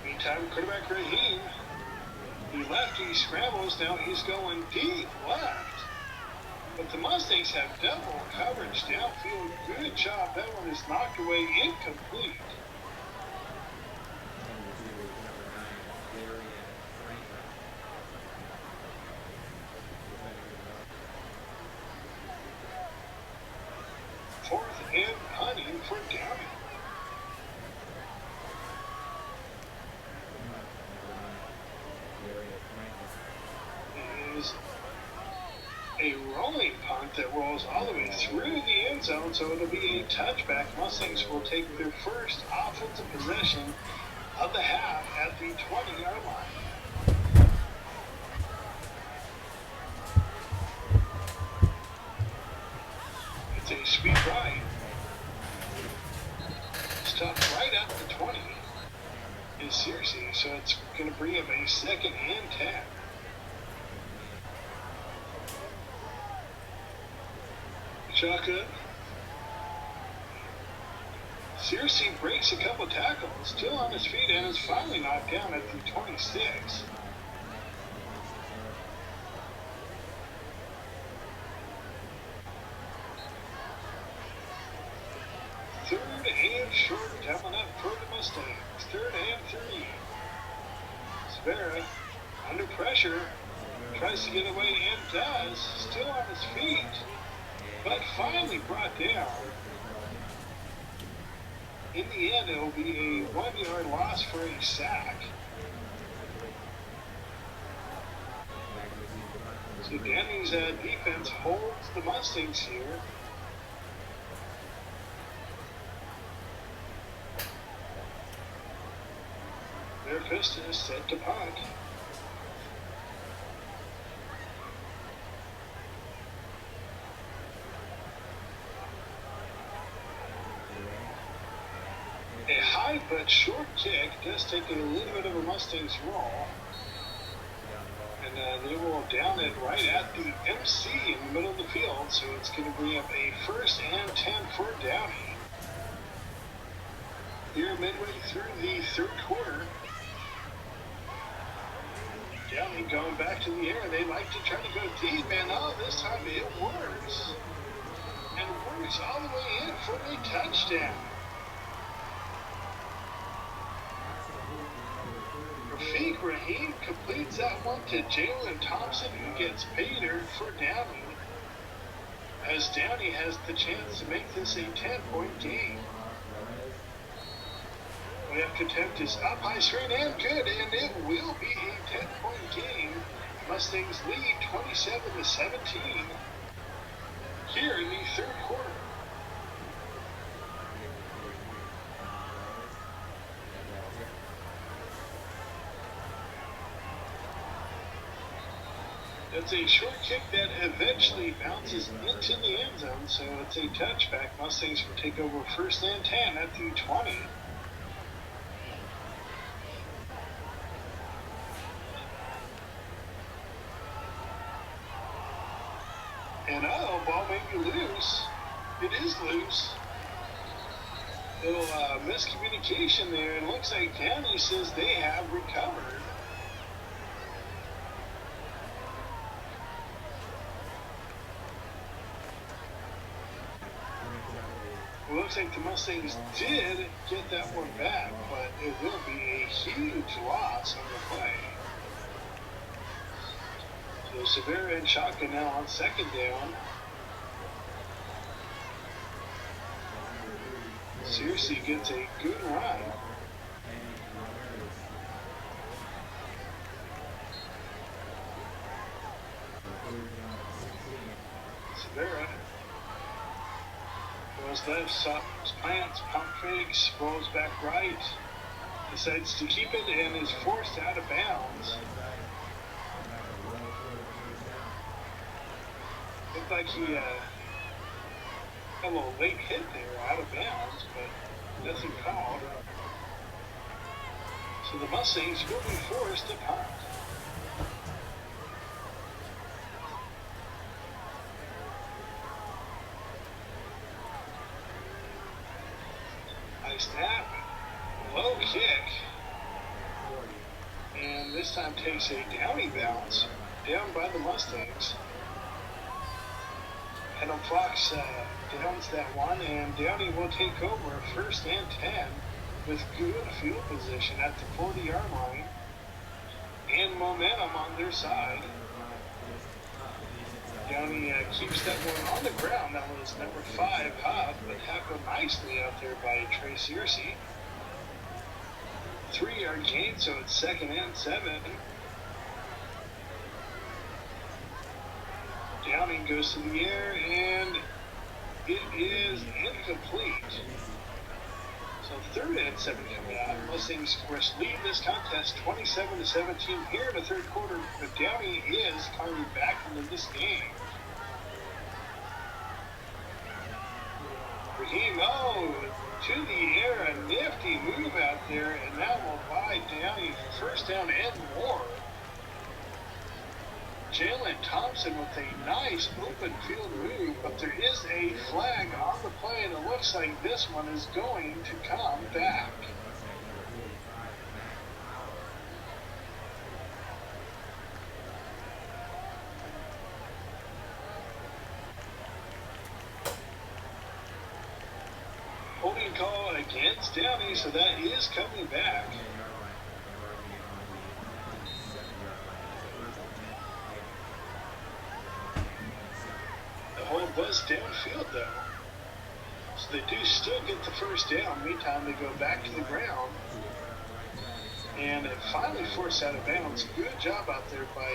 Meantime, quarterback Raheem, he lefty scrambles, now he's going deep left. But the Mustangs have double coverage downfield. Good job. That one is knocked away, incomplete. Fourth and punting for Downey. Is a rolling punt that rolls all the way through the end zone, so it'll be a touchback. Mustangs will take their first offensive possession of the half at the 20-yard line. It's a sweep right. Stopped right at the 20 in Searcy, so it's going to bring up a second and 10. Shotgun. Searcy breaks a couple tackles, still on his feet, and is finally knocked down at the 26. Third and short, coming up for the Mustangs. Third and 3. Severa, under pressure, tries to get away and does, still on his feet, but finally brought down. In the end, it will be a 1-yard loss for a sack. So Downey's defense holds the Mustangs here. Their fist is set to punt. A high but short kick does take a little bit of a Mustangs roll. And they will down it right at the MC in the middle of the field, so it's going to bring up a first and 10 for Downey. Here midway through the third quarter. Downey going back to the air. They like to try to go deep, and this time it works. And works all the way in for a touchdown. Rafiq Raheem completes that one to Jalen Thompson, who gets paid for Downey, as Downey has the chance to make this a 10-point game. The after attempt is up high, straight, and good, and it will be a 10-point game. Mustangs lead 27-17 here in the third quarter. That's a short kick that eventually bounces into the end zone, so it's a touchback. Mustangs will take over first and 10 at the 20. And ball may be loose. It is loose. Little miscommunication there, and looks like Downey says they have recovered. It looks like the Mustangs did get that one back, but it will be a huge loss on the play. So Severa and shotgun now on second down. Seriously gets a good run. Severa goes left, stops, plants, pump fakes, rolls back right, decides to keep it and is forced out of bounds. Looked like he got a little late hit there, out of bounds, but nothing called. So the Mustangs will be forced to punt. High snap, low kick, and this time takes a Downey bounce, down by the Mustangs. Adam Fox downs that one, and Downey will take over first and 10 with good field position at the 40-yard line and momentum on their side. Downey keeps that one on the ground. That was number 5, Huff, but tackled nicely out there by Trey Searcy. 3-yard gain, so it's second and 7. Downey goes to the air, and it is incomplete. So third and 7 coming out. Mustangs, of course, lead this contest 27-17 here in the third quarter, but Downey is coming back into this game. Raheem, to the air, a nifty move out there, and that will buy Downey first down and more. Jalen Thompson with a nice open field move, but there is a flag on the play, and it looks like this one is going to come back. Holding call against Downey, so that is coming back. Hold was downfield though, so they do still get the first down. Meantime, they go back to the ground, and it finally forced out of bounds. Good job out there by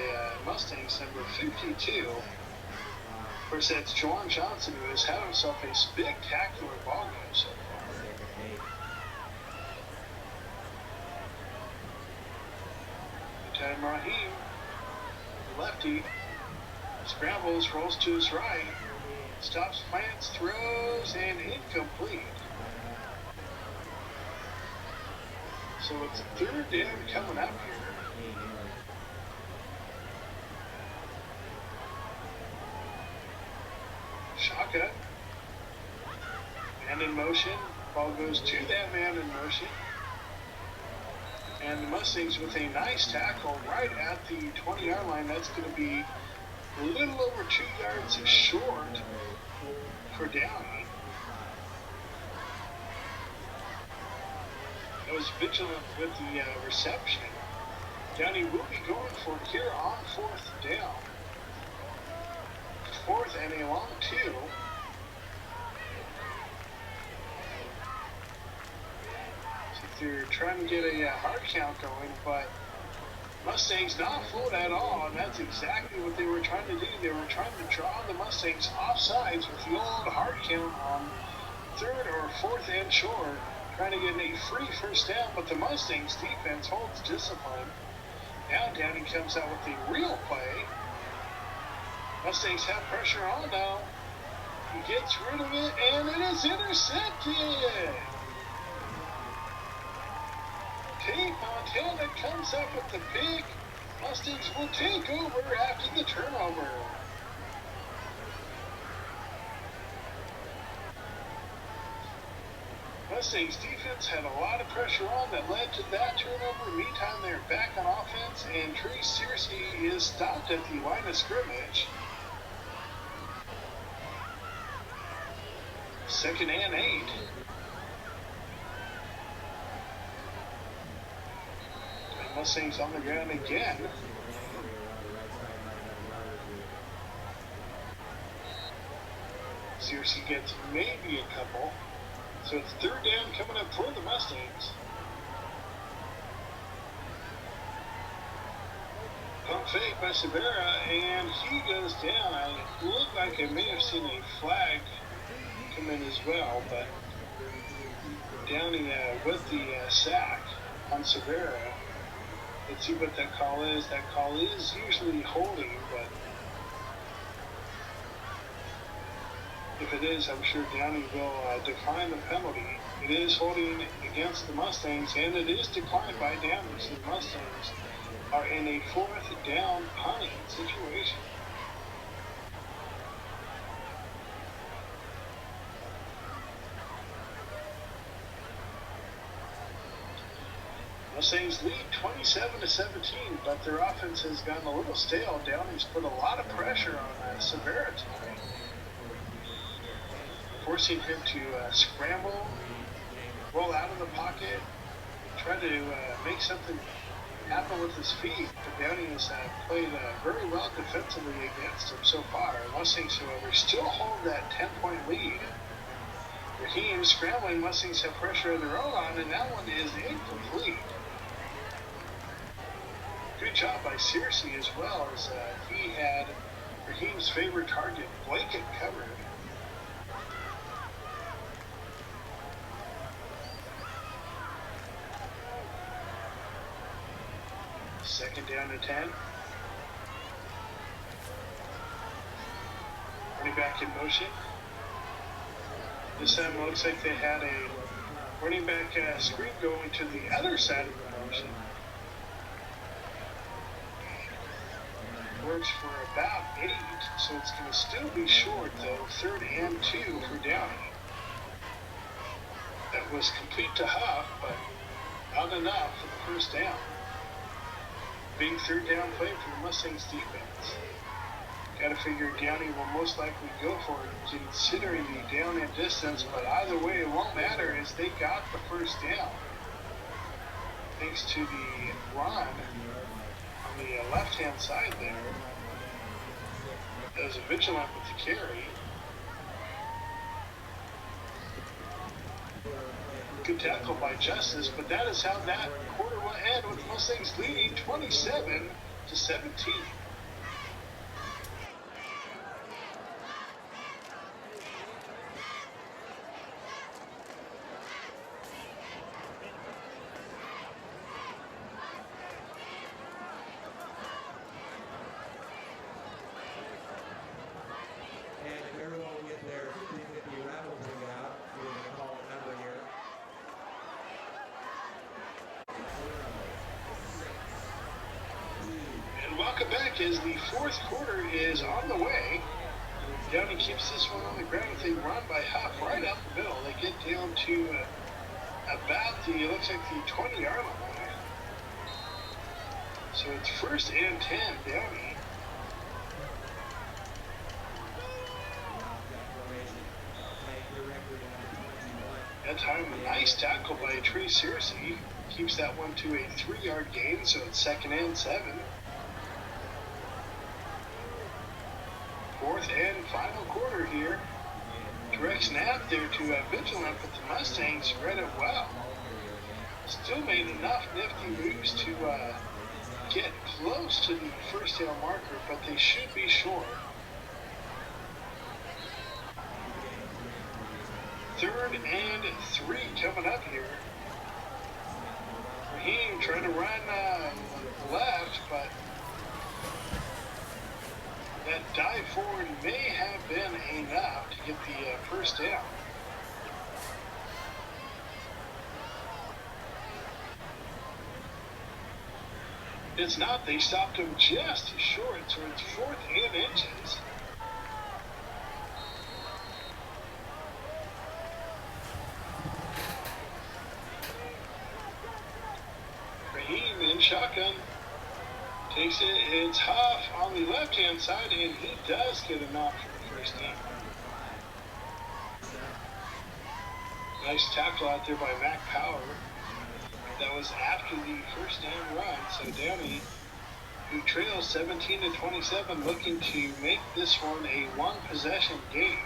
Mustangs number 52. Of course, that's Juwan Johnson, who has had himself a spectacular ball game so far. Meantime, Raheem, the lefty, scrambles, rolls to his right, stops, plants, throws, and incomplete. So it's third down coming up here. Shaka, man in motion, ball goes to that man in motion. And the Mustangs with a nice tackle right at the 20-yard line. That's going to be a little over 2 yards short for Downey. That was vigilant with the reception. Downey will be going for it here on fourth down. Fourth and a long 2. So they're trying to get a hard count going, but Mustangs not fooled at all, and that's exactly what they were trying to do. They were trying to draw the Mustangs offsides with the old hard count on third or fourth and short, trying to get a free first down, but the Mustangs defense holds discipline. Now Downey comes out with the real play. Mustangs have pressure on now. He gets rid of it, and it is intercepted. Tate Montana comes up with the pick. Mustangs will take over after the turnover. Mustangs defense had a lot of pressure on that led to that turnover. Meantime, they're back on offense, and Trey Searcy is stopped at the line of scrimmage. 2nd and 8. And Mustangs on the ground again. Searcy gets maybe a couple. So it's 3rd down coming up for the Mustangs. Pump fake by Severa, and he goes down. It looked like I may have seen a flag come in as well, but Downey with the sack on Severa. Let's see what that call is. That call is usually holding, but if it is, I'm sure Downey will decline the penalty. It is holding against the Mustangs, and it is declined by Downey. So the Mustangs are in a 4th down punting situation. Mustangs lead 27-17, but their offense has gotten a little stale. Downey's put a lot of pressure on Severa tonight, forcing him to scramble, roll out of the pocket, try to make something happen with his feet. But Downey has played very well defensively against him so far. Mustangs, however, still hold that 10-point lead. Raheem scrambling. Mustangs have pressure of their own on, and that one is incomplete. Good job by Searcy as well, as he had Raheem's favorite target, blanket covered. Second down to 10. Running back in motion. This time it looks like they had a running back screen going to the other side of the motion. Works for about 8, so it's going to still be short though. 3rd and 2 for Downey. That was complete to Huff, but not enough for the 1st down. Big 3rd down play for the Mustangs defense. Got to figure Downey will most likely go for it considering the down and distance, but either way it won't matter as they got the 1st down. Thanks to the run on the left-hand side there. That was a vigilant with the carry. Good tackle by Justice, but that is how that quarter will end with Mustangs leading 27-17. Welcome back as the 4th quarter is on the way. Downey keeps this one on the ground with a run by Huff right up the middle. They get down to about it looks like the 20-yard line. So it's 1st and 10, Downey. That time, a nice tackle by Trey Searcy. Keeps that one to a 3-yard gain, so it's 2nd and 7. 4th and final quarter here. Direct snap there to Vigilant, but the Mustangs read it well. Still made enough nifty moves to get close to the 1st down marker, but they should be short. 3rd and 3 coming up here. Raheem trying to run left, but that dive forward may have been enough to get the 1st down. It's not. They stopped him just short, so it's 4th and inches. Makes it. It's Huff on the left-hand side, and he does get a knock for the first down. Nice tackle out there by Mac Power. That was after the first down run. So Downey, who trails 17-27, looking to make this one a one-possession game.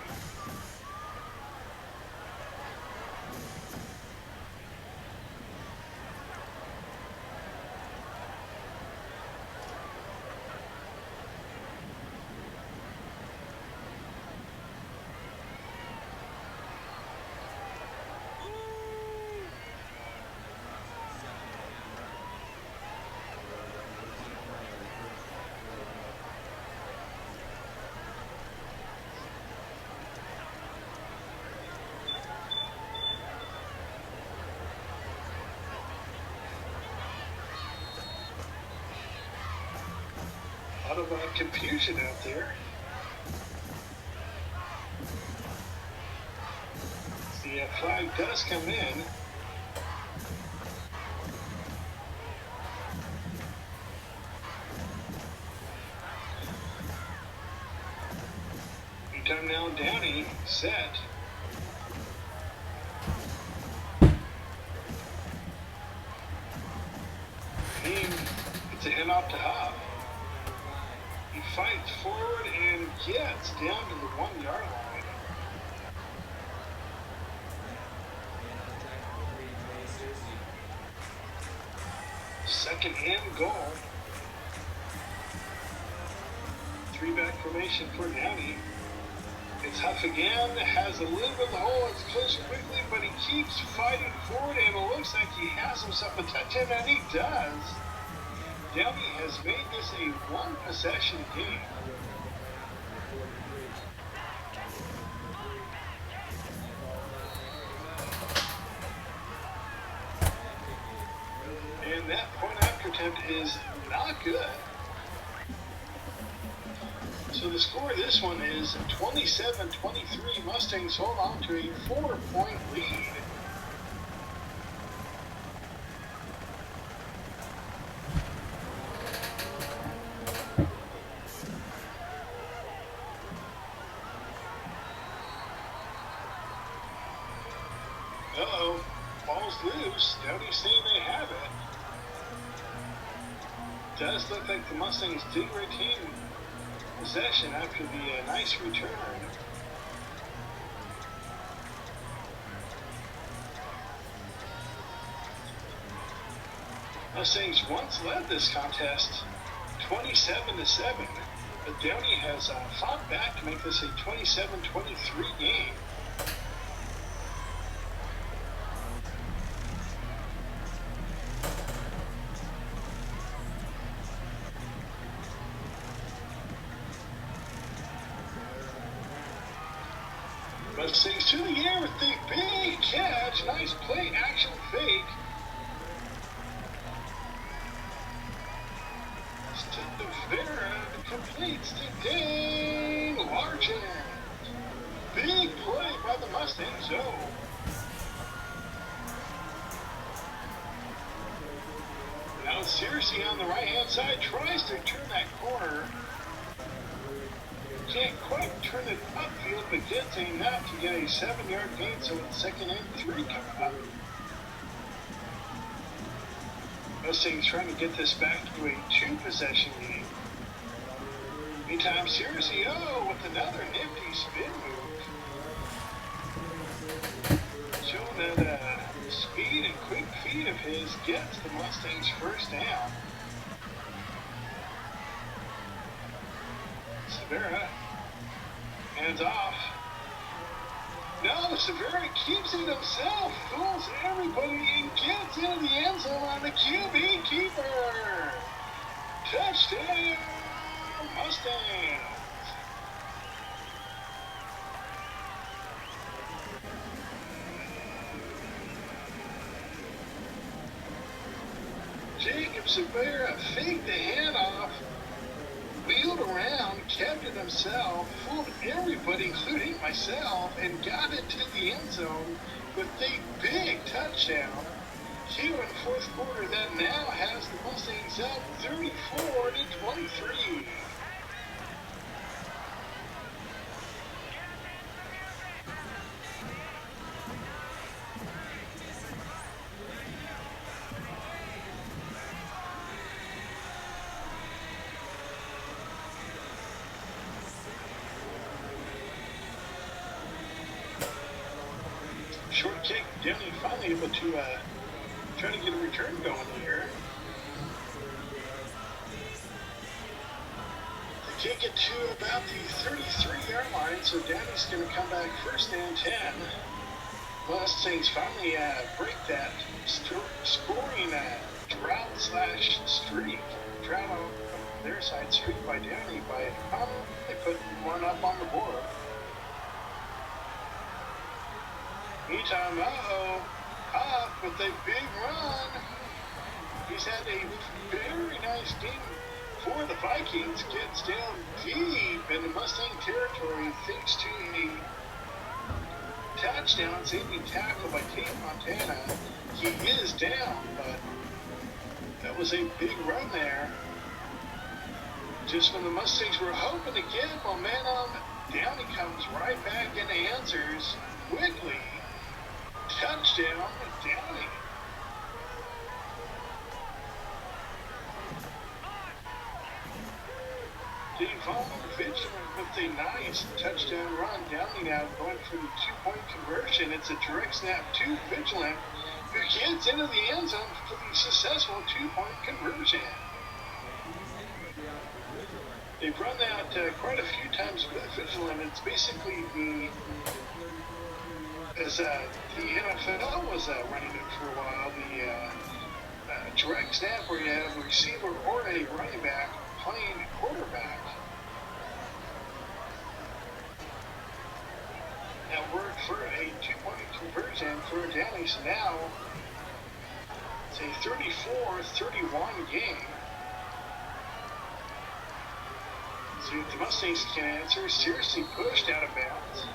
A lot of confusion out there. The flag does come in. Meantime now, Downey set. It's a handoff to Huff. He fights forward and gets down to the 1 yard line. Second and goal. 3-back formation for Downey. It's Huff again, has a little bit of the hole, it's closer quickly, but he keeps fighting forward, and it looks like he has himself a touchdown, and he does. Downey has made this a one-possession game. And that point after attempt is not good. So the score of this one is 27-23. Mustangs hold on to a 4-point lead. Uh-oh, ball's loose. Downey's saying they have it. Does look like the Mustangs did retain possession after the nice return. Mustangs once led this contest 27-7, but Downey has fought back to make this a 27-23 game. Mustangs to the air with the big catch. Nice play action fake. Vera completes to Dane Largent. Big play by the Mustangs. Now Searcy on the right-hand side tries to turn that corner. Can't quite turn it upfield, but gets enough to get a 7-yard gain, so it's 2nd and 3 coming up. Mustangs trying to get this back to a 2-possession game. Meantime, Searcy with another nifty spin move. Showing that speed and quick feet of his gets the Mustangs first down. Severa hands off. No, Severa keeps it himself, fools everybody, and gets into the end zone on the QB keeper. Touchdown, Mustangs. Jacob Severa faked the handoff, wheeled around, kept it himself, fooled everybody, including myself, and got it to the end zone with a big touchdown. 2 in the fourth quarter that now has the Mustangs up 34-23. Short kick, Downey finally able to try to get a return going here. They kick it to about the 33-yard line, so Downey's going to come back first and 10. Mustangs finally break that scoring drought/streak. Drought on their side, streak by Downey by finally putting one up on the board. Meantime, Hop with a big run. He's had a very nice game for the Vikings. Gets down deep in the Mustang territory thanks to a touchdown, saving tackle by Kate Montana. He is down, but that was a big run there. Just when the Mustangs were hoping to get momentum, Downey comes right back and answers quickly. Touchdown, Downey. Devon Vigilant with a nice touchdown run. Downey now going for the 2-point conversion. It's a direct snap to Vigilant, who gets into the end zone for the successful 2-point conversion. They've run that quite a few times with Vigilant. It's basically as the NFL was running it for a while, the direct snap where you have a receiver or a running back playing quarterback. That worked for a 2-point conversion for Downey, so now it's a 34-31 game. See if the Mustangs can answer. Seriously pushed out of bounds.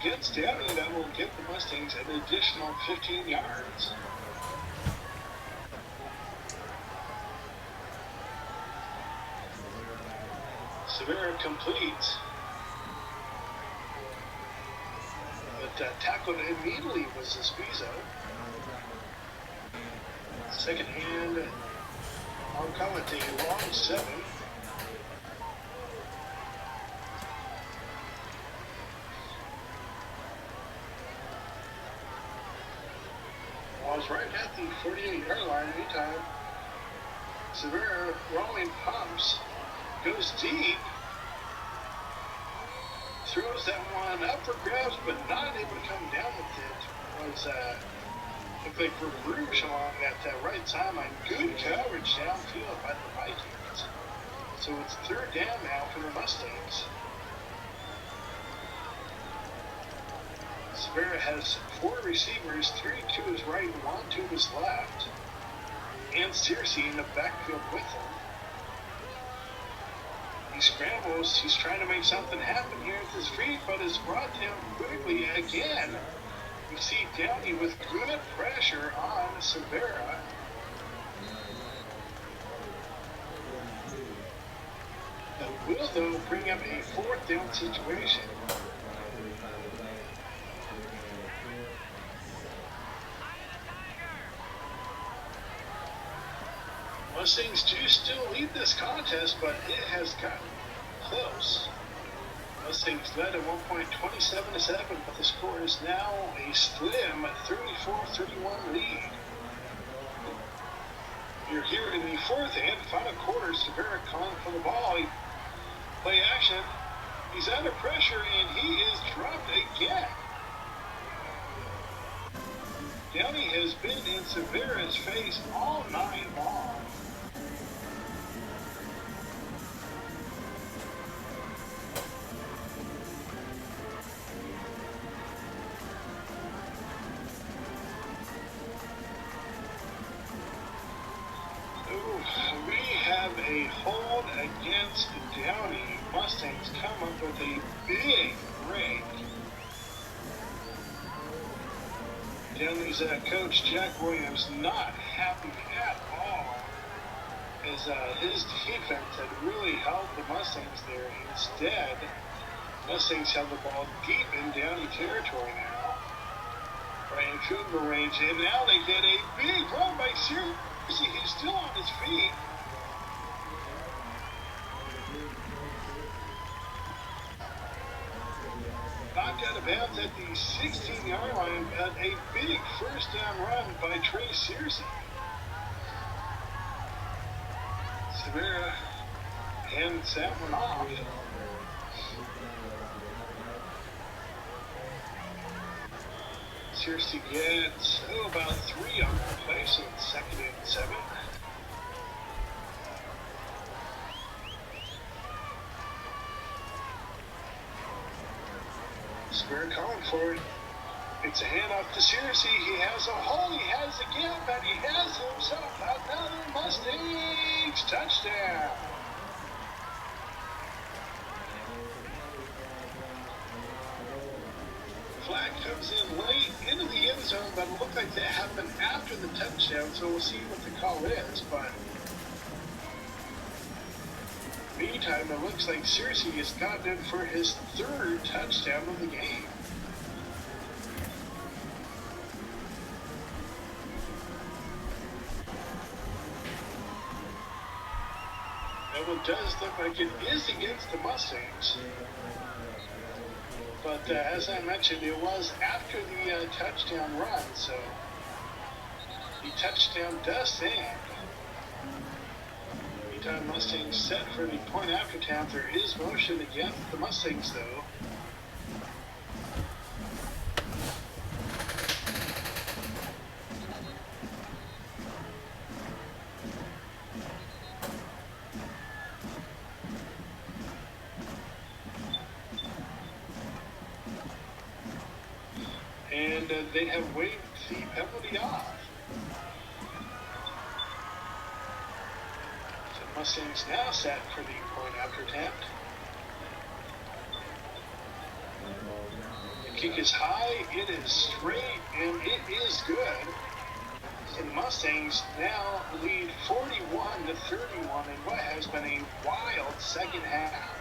Gets Downey, that will give the Mustangs an additional 15 yards. Severa completes, but tackled immediately was Espizo. Second hand, I'll call it a long 7. Was right at the 48-yard line. Meantime, Severa rolling pumps, goes deep, throws that one up for grabs, but not able to come down with it. Was looked like for Bruges along that right sideline. Good coverage downfield by the Vikings. So it's third down now for the Mustangs. Severa has 4 receivers, 3 to his right, 1 to his left, and Searcy in the backfield with him. He scrambles, he's trying to make something happen here at his feet, but is brought down quickly again. We see Downey with good pressure on Severa. That will, though, bring up a 4th down situation. Mustangs do still lead this contest, but it has gotten close. Mustangs led at one point 27-7, but the score is now a slim 34-31 lead. You're here in the 4th and final quarter. Severa calling for the ball. Play action. He's under pressure and he is dropped again. Downey has been in Severa's face all night long. a hold against Downey. Mustangs come up with a big break. Downey's coach, Jack Williams, not happy at all, as his defense had really held the Mustangs there. Instead, Mustangs held the ball deep in Downey territory now, right in field goal range, and now they get a big run by Searcy. He's still on his feet. Knocked out of bounds at the 16-yard line, but a big first down run by Trey Searcy. Severa hands that one off. Searcy gets about 3 on the play, so it's 2nd and 7. Severa calling for it. It's a handoff to Searcy. He has a hole, he has a gap, and he has himself another Mustangs touchdown. Flag comes in late into the end zone, but it looked like that happened after the touchdown, so we'll see what the call is. But meantime, it looks like Searcy has gotten in for his 3rd touchdown of the game. That one does look like it is against the Mustangs. But as I mentioned, it was after the touchdown run, so the touchdown does stand. Meantime, Mustangs set for the point after tap. There is motion against the Mustangs, though. And they have waived the penalty off. So Mustangs now set for the point after attempt. The kick is high, it is straight, and it is good. So the Mustangs now lead 41-31 in what has been a wild second half.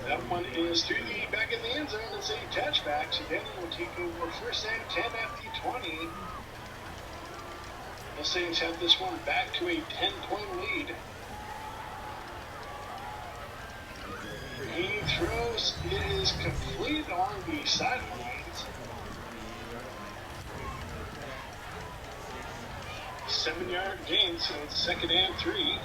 That one is through the back of the end zone. It's a touchback. So Downey will take over 1st and 10 at the 20. The Saints have this one back to a 10-point lead. He throws. It is complete on the sidelines. 7-yard gain, so it's 2nd and 3.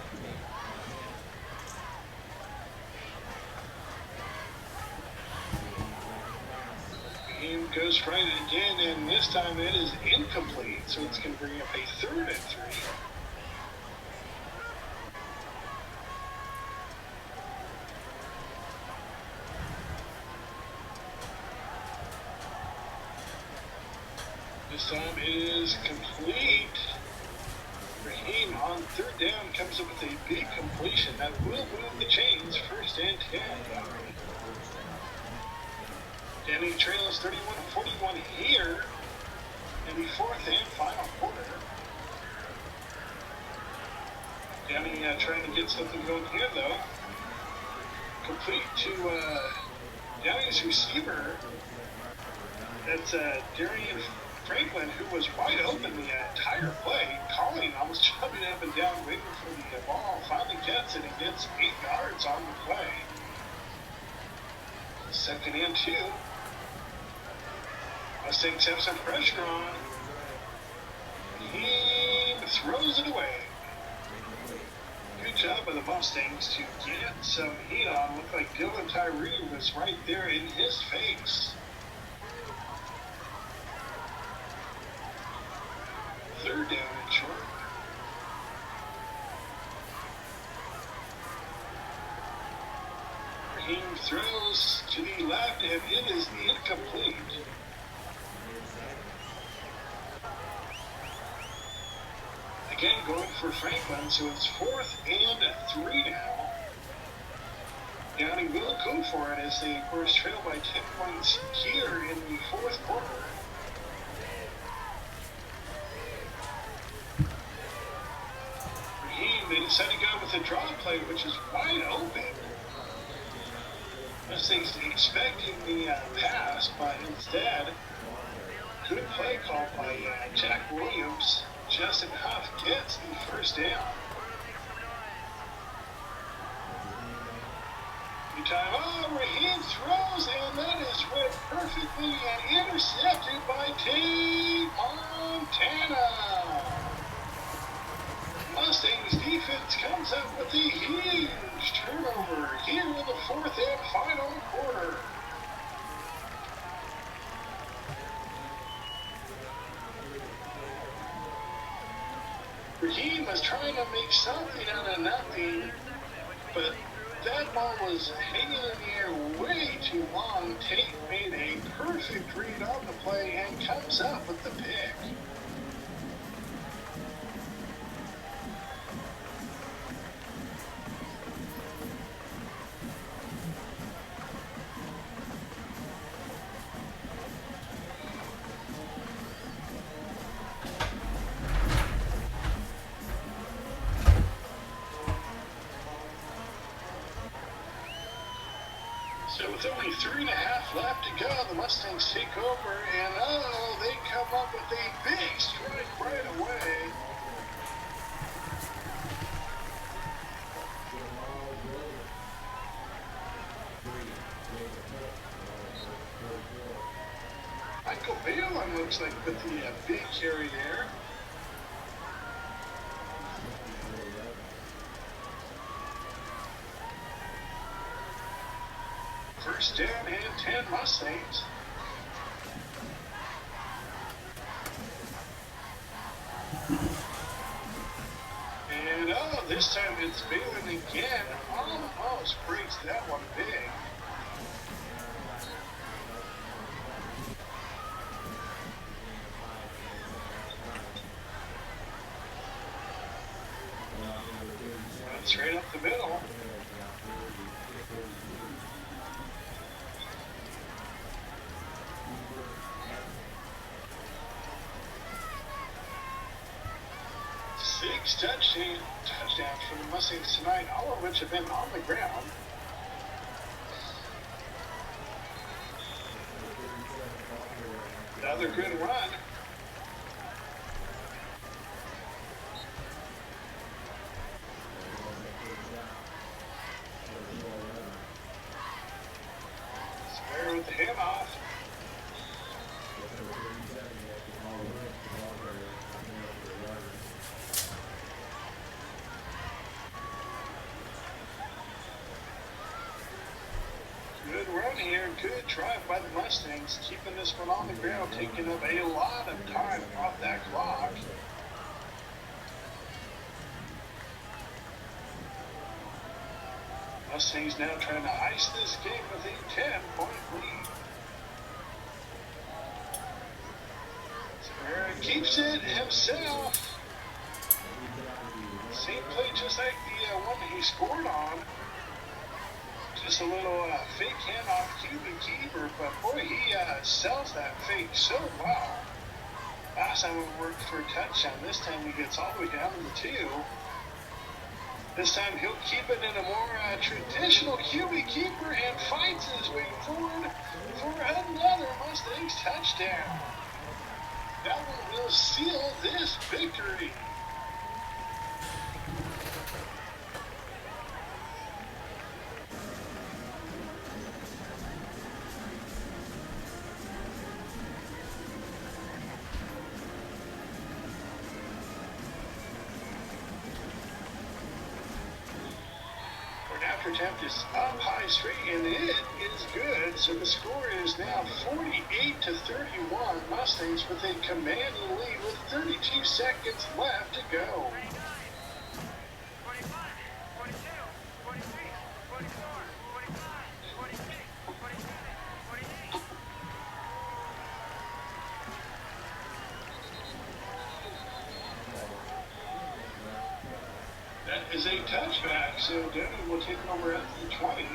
Goes right again, and this time it is incomplete, so it's going to bring up a 3rd and 3. This time it is complete. Raheem on 3rd down comes up with a big completion that will move the chains. 1st and 10. Downey trails 31-41 here in the 4th and final quarter. Downey trying to get something going here, though. Complete to Downey's receiver. That's Darian Franklin, who was wide open the entire play. Colleen almost jumping up and down, waiting for the ball. Finally gets it and gets 8 yards on the play. 2nd and 2. Mustangs have some pressure on. He throws it away. Good job by the Mustangs to get some heat on. Looked like Dylan Tyree was right there in his face. 3rd down and short. throws to the left, and it is incomplete. Again, going for Franklin, so it's 4th and 3 now. Downey will go for it as they, of course, trail by 10 points here in the 4th quarter. They decided to go with a draw play, which is wide open. Mustangs expecting the pass, but instead, good play called by Jack Williams. Justin Huff gets the first down. Raheem throws, and that is read perfectly and intercepted by Tate Montana. Mustangs defense comes up with a huge turnover here in the 4th and final quarter. Raheem was trying to make something out of nothing, but that ball was hanging in the air way too long. Tate made a perfect read on the play and comes up with the pick. So with only 3.5 left to go, the Mustangs take over, and they come up with a big strike right away. Michael Balin looks like with the big carry there. First down and 10 Mustangs. And this time it's Balin again. Almost breaks that one big. Straight up the middle. Six touchdowns for the Mustangs tonight, all of which have been on the ground. Another good run. Spare with the handoff. Good run here, good drive by the Mustangs, keeping this one on the ground, taking up a lot of time off that clock. Mustangs now trying to ice this game with a 10-point lead. Severa keeps it himself. Same play just like the one that he scored on. Just a little fake handoff QB keeper, but boy, he sells that fake so well. Last time it worked for a touchdown. This time he gets all the way down to the 2. This time he'll keep it in a more traditional QB keeper and fights his way forward for another Mustangs touchdown. That one will seal this victory. Attempt is up high straight, and it is good. So the score is now 48-31. Mustangs with a commanding lead with 32 seconds left to go. is a touchback, so Downey will take over at the 20.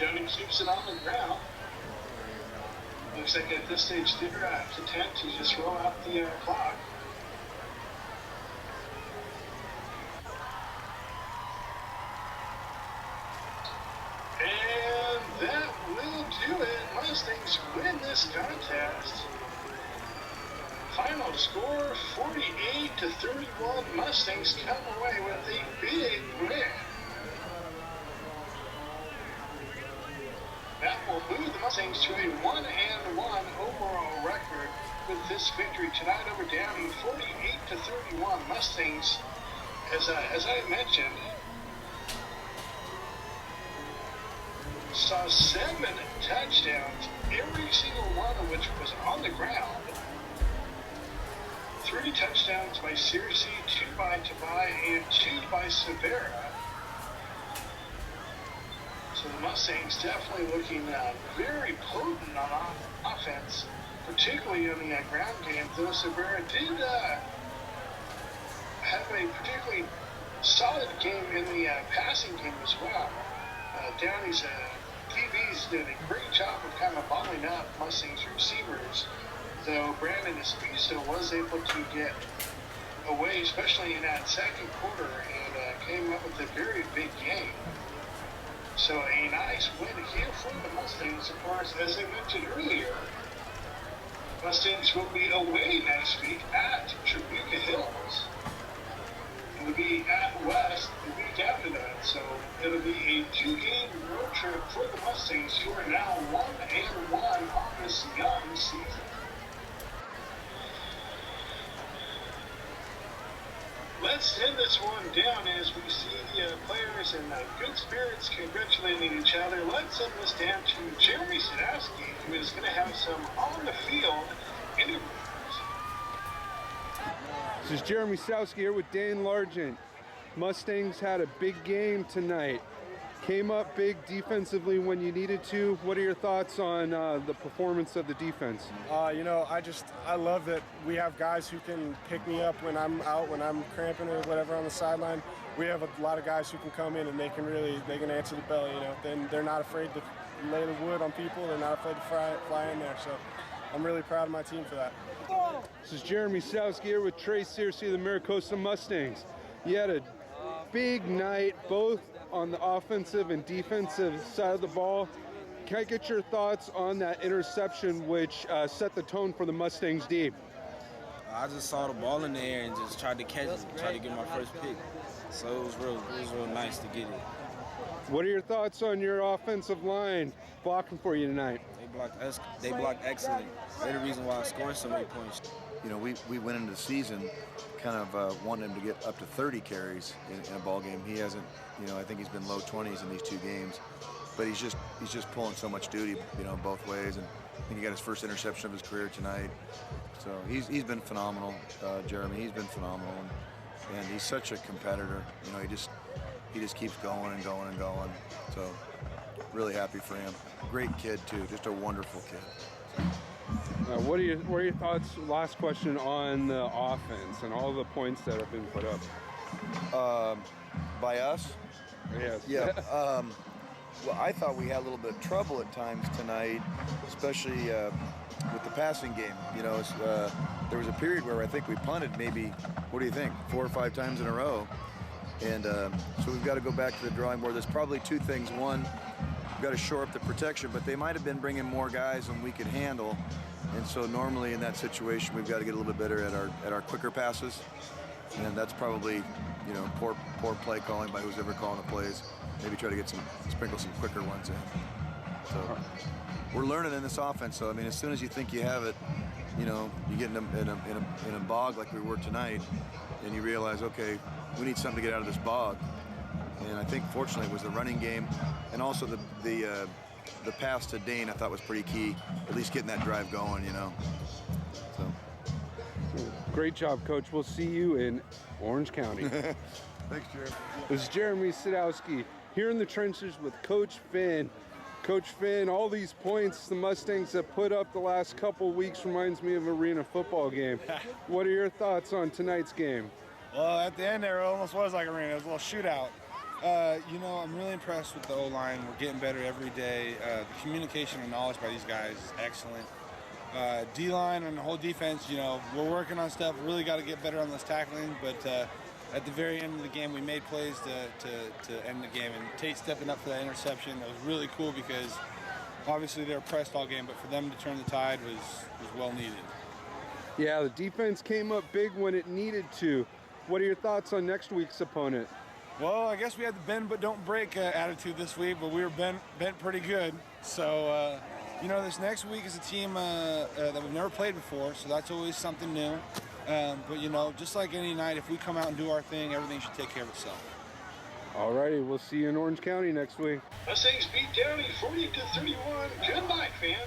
Downey keeps it on the ground. Looks like at this stage they're content to just roll out the clock. And that will do it. Mustangs win this contest. Final score 48-31. Mustangs come away with a big win. That will move the Mustangs to a 1-1 overall record with this victory tonight over Downey, 48-31. Mustangs, as I mentioned, saw 7 touchdowns, every single one of which was on the ground. 3 touchdowns by Searcy, 2 by Tabai, and 2 by Severa. So the Mustangs definitely looking very potent on offense, particularly in the ground game, though Severa did have a particularly solid game in the passing game as well. Downey's DBs did a great job of kind of bottling up Mustangs receivers, though Brandon Esposito was able to get away, especially in that second quarter, and came up with a very big game. So a nice win here for the Mustangs. Of course, as I mentioned earlier, Mustangs will be away next week at Tribuca Hills. It will be at West the week after that. So it'll be a 2-game road trip for the Mustangs, who are now 1-1 on this young season. Let's end this one down as we see the players in good spirits congratulating each other. Let's send this down to Jeremy Sadowski, who is going to have some on-the-field interviews. This is Jeremy Sadowski here with Dane Largent. Mustangs had a big game tonight. Came up big defensively when you needed to. What are your thoughts on the performance of the defense? I love that we have guys who can pick me up when I'm out, when I'm cramping or whatever on the sideline. We have a lot of guys who can come in and they can answer the bell, Then they're not afraid to lay the wood on people. They're not afraid to fly in there. So I'm really proud of my team for that. This is Jeremy Sadowski here with Trey Searcy of the Maricosta Mustangs. You had a big night, both on the offensive and defensive side of the ball. Can I get your thoughts on that interception which set the tone for the Mustangs deep? I just saw the ball in the air and just tried to catch it, tried to get my first pick. So it was real nice to get it. What are your thoughts on your offensive line blocking for you tonight? They blocked excellent. They're the reason why I scored so many points. We went into the season kind of wanting him to get up to 30 carries in a ball game. He hasn't, I think he's been low 20s in these 2 games, but he's just pulling so much duty, both ways. And I think he got his first interception of his career tonight. So he's been phenomenal, Jeremy. He's been phenomenal, and he's such a competitor. He just keeps going and going and going. So really happy for him. Great kid too, just a wonderful kid. What are your thoughts, last question, on the offense and all the points that have been put up? By us? Yes. Yeah. Well, I thought we had a little bit of trouble at times tonight, especially with the passing game. There was a period where I think we punted maybe, what do you think, 4 or 5 times in a row. And so we've got to go back to the drawing board. There's probably 2 things. One, we've got to shore up the protection, but they might have been bringing more guys than we could handle. And so normally in that situation, we've got to get a little bit better at our quicker passes. And that's probably, poor play calling by who's ever calling the plays. Maybe try to sprinkle some quicker ones in. So we're learning in this offense. So as soon as you think you have it, you get in a bog like we were tonight, and you realize, okay, we need something to get out of this bog. And I think fortunately it was the running game, and also the pass to Dane I thought was pretty key, at least getting that drive going, So. Great job, Coach. We'll see you in Orange County. Thanks, Jeremy. This is Jeremy Sadowski here in the trenches with Coach Finn. Coach Finn, all these points the Mustangs have put up the last couple weeks reminds me of an arena football game. What are your thoughts on tonight's game? Well, at the end there, it almost was like arena. It was a little shootout. I'm really impressed with the O-line. We're getting better every day. The communication and knowledge by these guys is excellent. D-line and the whole defense, we're working on stuff. Really got to get better on this tackling, but at the very end of the game, we made plays to end the game. And Tate stepping up for that interception, that was really cool because obviously they were pressed all game, but for them to turn the tide was well needed. Yeah, the defense came up big when it needed to. What are your thoughts on next week's opponent? Well, I guess we had the bend but don't break attitude this week, but we were bent pretty good. So, this next week is a team that we've never played before, so that's always something new. But, just like any night, if we come out and do our thing, everything should take care of itself. All righty, we'll see you in Orange County next week. Mustangs beat Downey 40-31. Good night, fans.